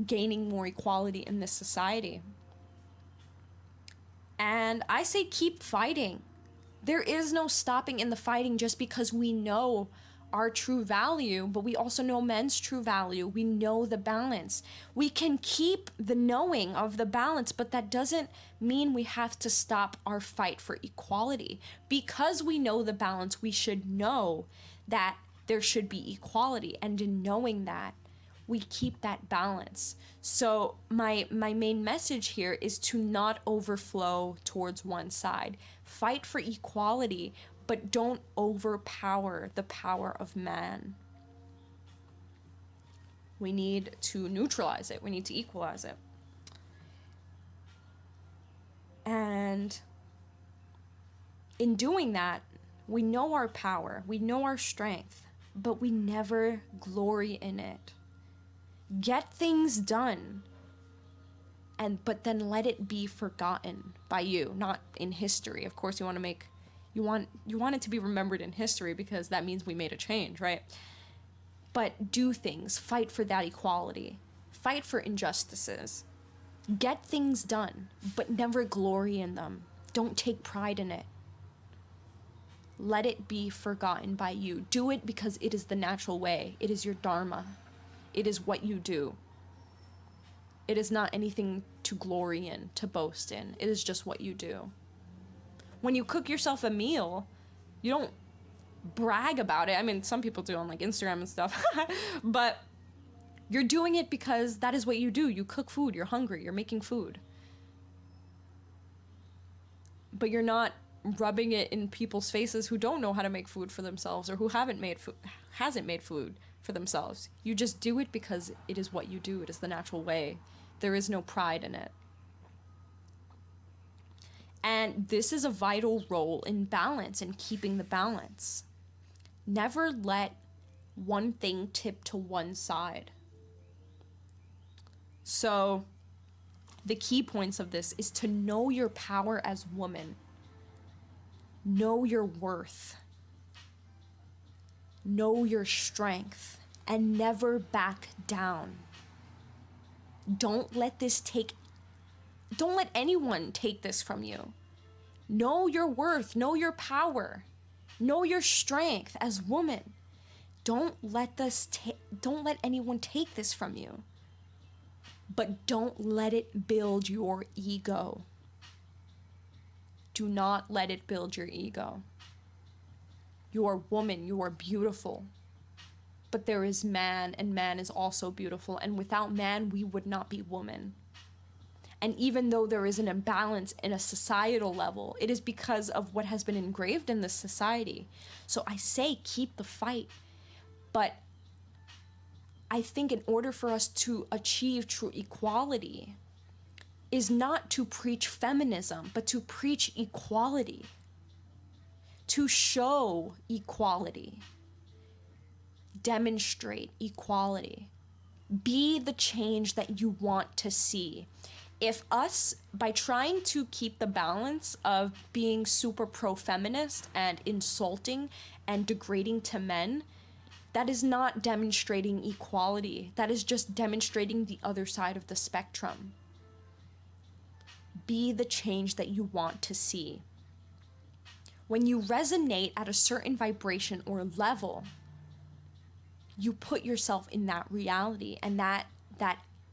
gaining more equality in this society? And I say keep fighting. There is no stopping in the fighting just because we know our true value, but we also know men's true value. We know the balance. We can keep the knowing of the balance, but that doesn't mean we have to stop our fight for equality. Because we know the balance, we should know that there should be equality. And in knowing that, we keep that balance. So my main message here is to not overflow towards one side. Fight for equality, but don't overpower the power of man. We need to neutralize it. We need to equalize it. And in doing that, we know our power, we know our strength, but we never glory in it. Get things done, but then let it be forgotten by you, not in history. Of course, you want You want it to be remembered in history because that means we made a change, right? But do things, fight for that equality, fight for injustices, get things done, but never glory in them. Don't take pride in it. Let it be forgotten by you. Do it because it is the natural way. It is your dharma. It is what you do. It is not anything to glory in, to boast in. It is just what you do. When you cook yourself a meal, you don't brag about it. I mean, some people do on like Instagram and stuff, but you're doing it because that is what you do. You cook food, you're hungry, you're making food. But you're not rubbing it in people's faces who don't know how to make food for themselves or who hasn't made food for themselves. You just do it because it is what you do. It is the natural way. There is no pride in it. And this is a vital role in balance and keeping the balance. Never let one thing tip to one side. So the key points of this is to know your power as woman. Know your worth. Know your strength and never back down. Don't let anyone take this from you. Know your worth, know your power, know your strength as woman. Don't let anyone take this from you. But don't let it build your ego. Do not let it build your ego. You are woman, you are beautiful. But there is man, and man is also beautiful. And without man, we would not be woman. And even though there is an imbalance in a societal level, it is because of what has been engraved in this society. So I say keep the fight. But I think in order for us to achieve true equality is not to preach feminism, but to preach equality. To show equality. Demonstrate equality. Be the change that you want to see. If us, by trying to keep the balance of being super pro-feminist and insulting and degrading to men, that is not demonstrating equality. That is just demonstrating the other side of the spectrum. Be the change that you want to see. When you resonate at a certain vibration or level, you put yourself in that reality, and that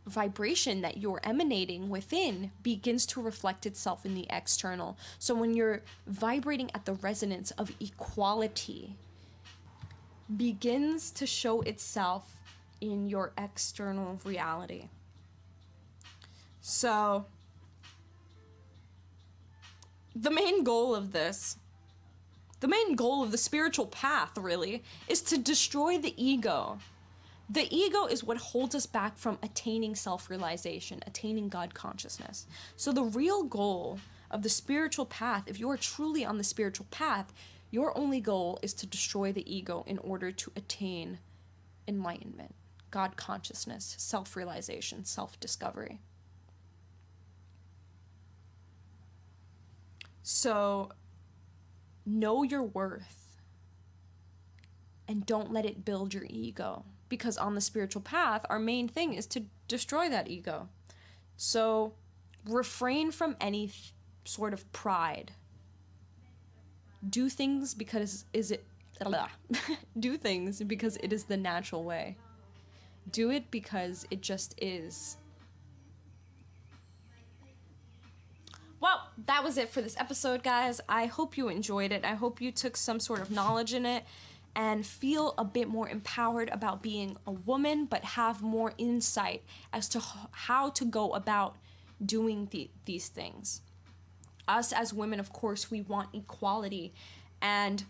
vibration that you're emanating within begins to reflect itself in the external. So when you're vibrating at the resonance of equality, begins to show itself in your external reality. So the main goal of this, the main goal of the spiritual path really, is to destroy the ego. The ego is what holds us back from attaining self-realization, attaining God consciousness. So the real goal of the spiritual path, if you are truly on the spiritual path, your only goal is to destroy the ego in order to attain enlightenment, God consciousness, self-realization, self-discovery. So know your worth and don't let it build your ego. Because on the spiritual path, our main thing is to destroy that ego. So refrain from any sort of pride. Do things because do things because it is the natural way. Do it because it just is. Well, that was it for this episode, guys. I hope you enjoyed it. I hope you took some sort of knowledge in it and feel a bit more empowered about being a woman, but have more insight as to how to go about doing these things. Us as women, of course, we want equality, and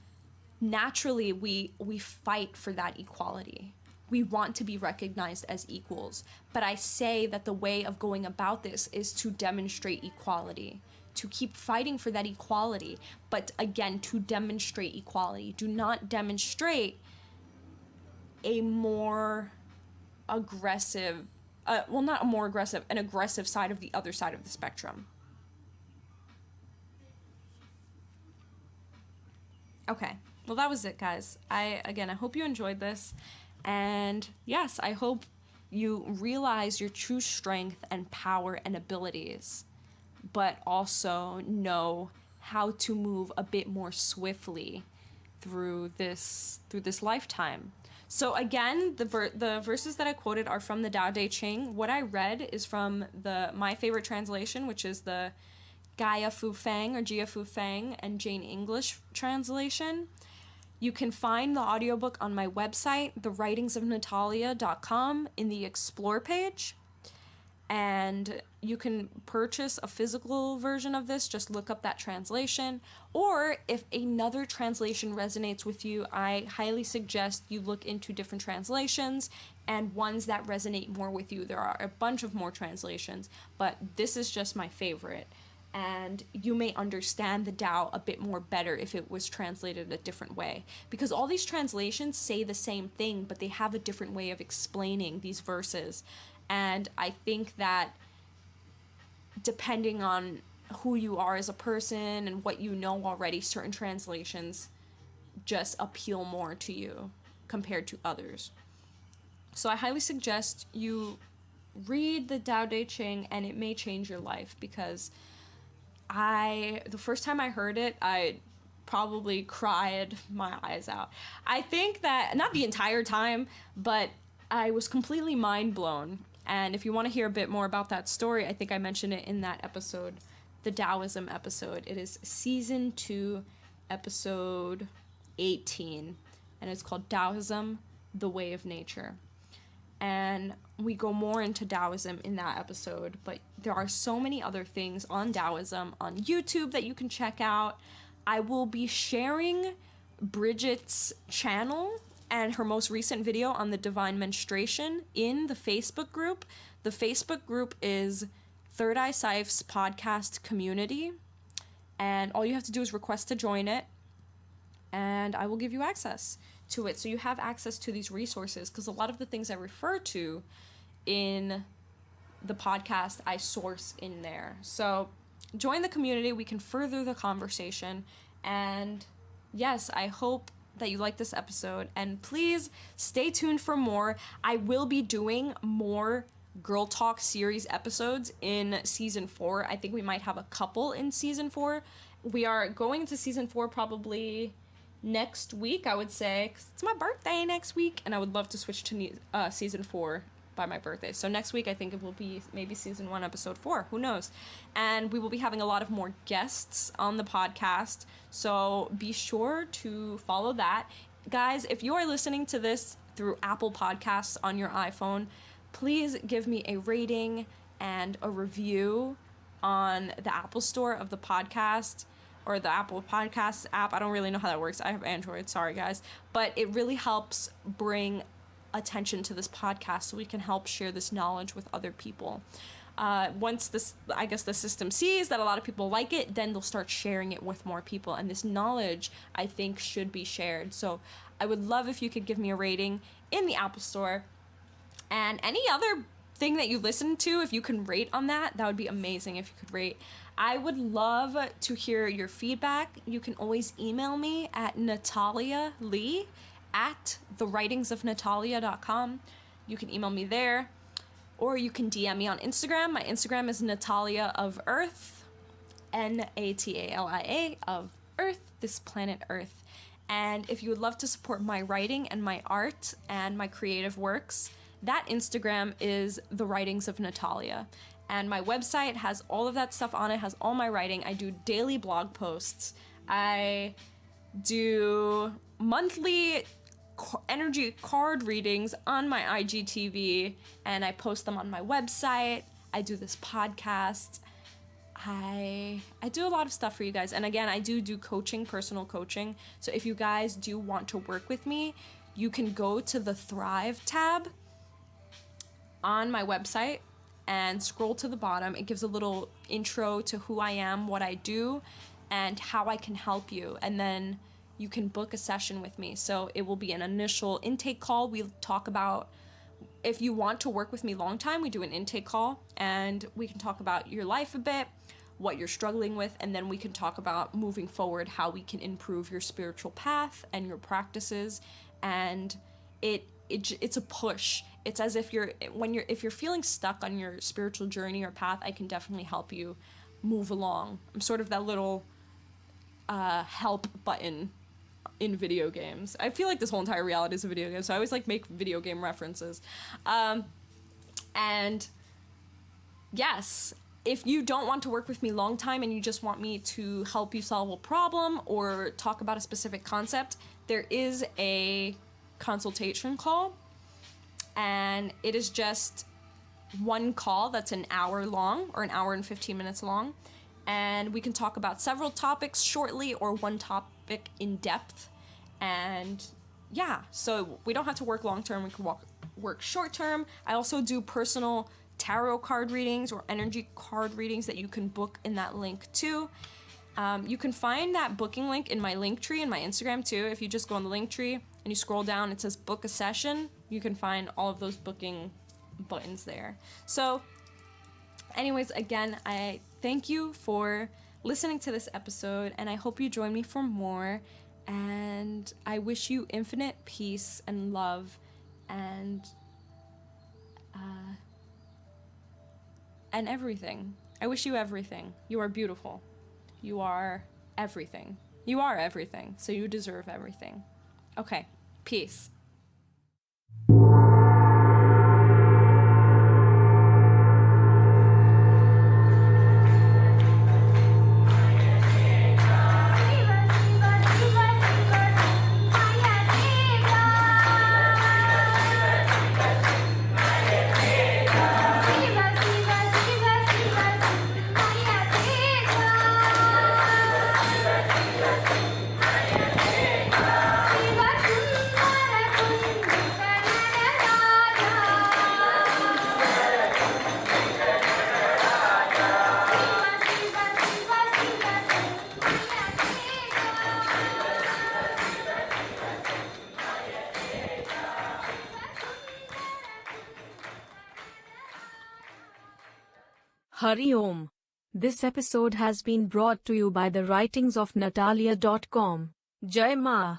naturally we fight for that equality. We want to be recognized as equals, but I say that the way of going about this is to demonstrate equality, to keep fighting for that equality, but again, to demonstrate equality. Do not demonstrate a more aggressive, not a more aggressive, an aggressive side of the other side of the spectrum. Okay. Well, that was it, guys. I hope you enjoyed this. And yes, I hope you realize your true strength and power and abilities, but also know how to move a bit more swiftly through this lifetime. So again, the verses that I quoted are from the Tao Te Ching. What I read is from my favorite translation, which is the Gaia Fu Fang or Jia Fu Fang and Jane English translation. You can find the audiobook on my website, thewritingsofnatalia.com, in the Explore page. And you can purchase a physical version of this, just look up that translation. Or if another translation resonates with you, I highly suggest you look into different translations and ones that resonate more with you. There are a bunch of more translations, but this is just my favorite. And you may understand the Tao a bit more better if it was translated a different way. Because all these translations say the same thing, but they have a different way of explaining these verses. And I think that depending on who you are as a person and what you know already, certain translations just appeal more to you compared to others. So I highly suggest you read the Tao Te Ching, and it may change your life, because the first time I heard it, I probably cried my eyes out. I think that, not the entire time, but I was completely mind blown. And if you want to hear a bit more about that story, I think I mentioned it in that episode, the Taoism episode. It is season 2, episode 18, and it's called Taoism, the Way of Nature. And we go more into Taoism in that episode, but there are so many other things on Taoism on YouTube that you can check out. I will be sharing Bridget's channel and her most recent video on the divine menstruation in the Facebook group. The Facebook group is Third Eye Sife's podcast community, and all you have to do is request to join it, and I will give you access to it, so you have access to these resources, because a lot of the things I refer to in the podcast I source in there. So join the community, we can further the conversation. And yes, I hope that you like this episode, and please stay tuned for more. I will be doing more Girl Talk series episodes in season 4. I think we might have a couple in season 4. We are going into season 4 probably next week, I would say, because it's my birthday next week, and I would love to switch to season 4 by my birthday. So next week, I think it will be maybe season 1, episode 4. Who knows? And we will be having a lot of more guests on the podcast, so be sure to follow that. Guys, if you are listening to this through Apple Podcasts on your iPhone, please give me a rating and a review on the Apple Store of the podcast, or the Apple Podcasts app. I don't really know how that works. I have Android, sorry guys. But it really helps bring attention to this podcast, so we can help share this knowledge with other people. Once the system sees that a lot of people like it, then they'll start sharing it with more people. And this knowledge, I think, should be shared. So I would love if you could give me a rating in the Apple Store. And any other thing that you listen to, if you can rate on that would be amazing if you could rate. I would love to hear your feedback. You can always email me at natalialee@thewritingsofnatalia.com. You can email me there, or you can DM me on Instagram. My Instagram is Natalia of Earth, Natalia of Earth, this planet Earth. And if you would love to support my writing and my art and my creative works, that Instagram is The Writings of Natalia. And my website has all of that stuff on it, has all my writing. I do daily blog posts. I do monthly energy card readings on my IGTV, and I post them on my website. I do this podcast. I do a lot of stuff for you guys. And again, I do coaching, personal coaching. So if you guys do want to work with me, you can go to the Thrive tab on my website and scroll to the bottom. It gives a little intro to who I am, what I do, and how I can help you. And then you can book a session with me. So it will be an initial intake call. We'll talk about, if you want to work with me long time, we do an intake call, and we can talk about your life a bit, what you're struggling with, and then we can talk about moving forward how we can improve your spiritual path and your practices. And it's a push. It's as if if you're feeling stuck on your spiritual journey or path, I can definitely help you move along. I'm sort of that little help button in video games. I feel like this whole entire reality is a video game, so I always like make video game references. And yes, if you don't want to work with me long time and you just want me to help you solve a problem or talk about a specific concept, there is a consultation call, and it is just one call that's an hour long, or an hour and 15 minutes long, and we can talk about several topics shortly or one topic in depth. And yeah, so we don't have to work long term, we can work short term. I also do personal tarot card readings or energy card readings that you can book in that link too. You can find that booking link in my link tree in my Instagram too. If you just go on the link tree and you scroll down, it says book a session. You can find all of those booking buttons there. So anyways, again, I thank you for listening to this episode, and I hope you join me for more. And I wish you infinite peace and love and everything. I wish you everything. You are beautiful. You are everything. You are everything, so you deserve everything. Okay, peace. Hari Om. This episode has been brought to you by the writings of Natalia.com. Jai Ma.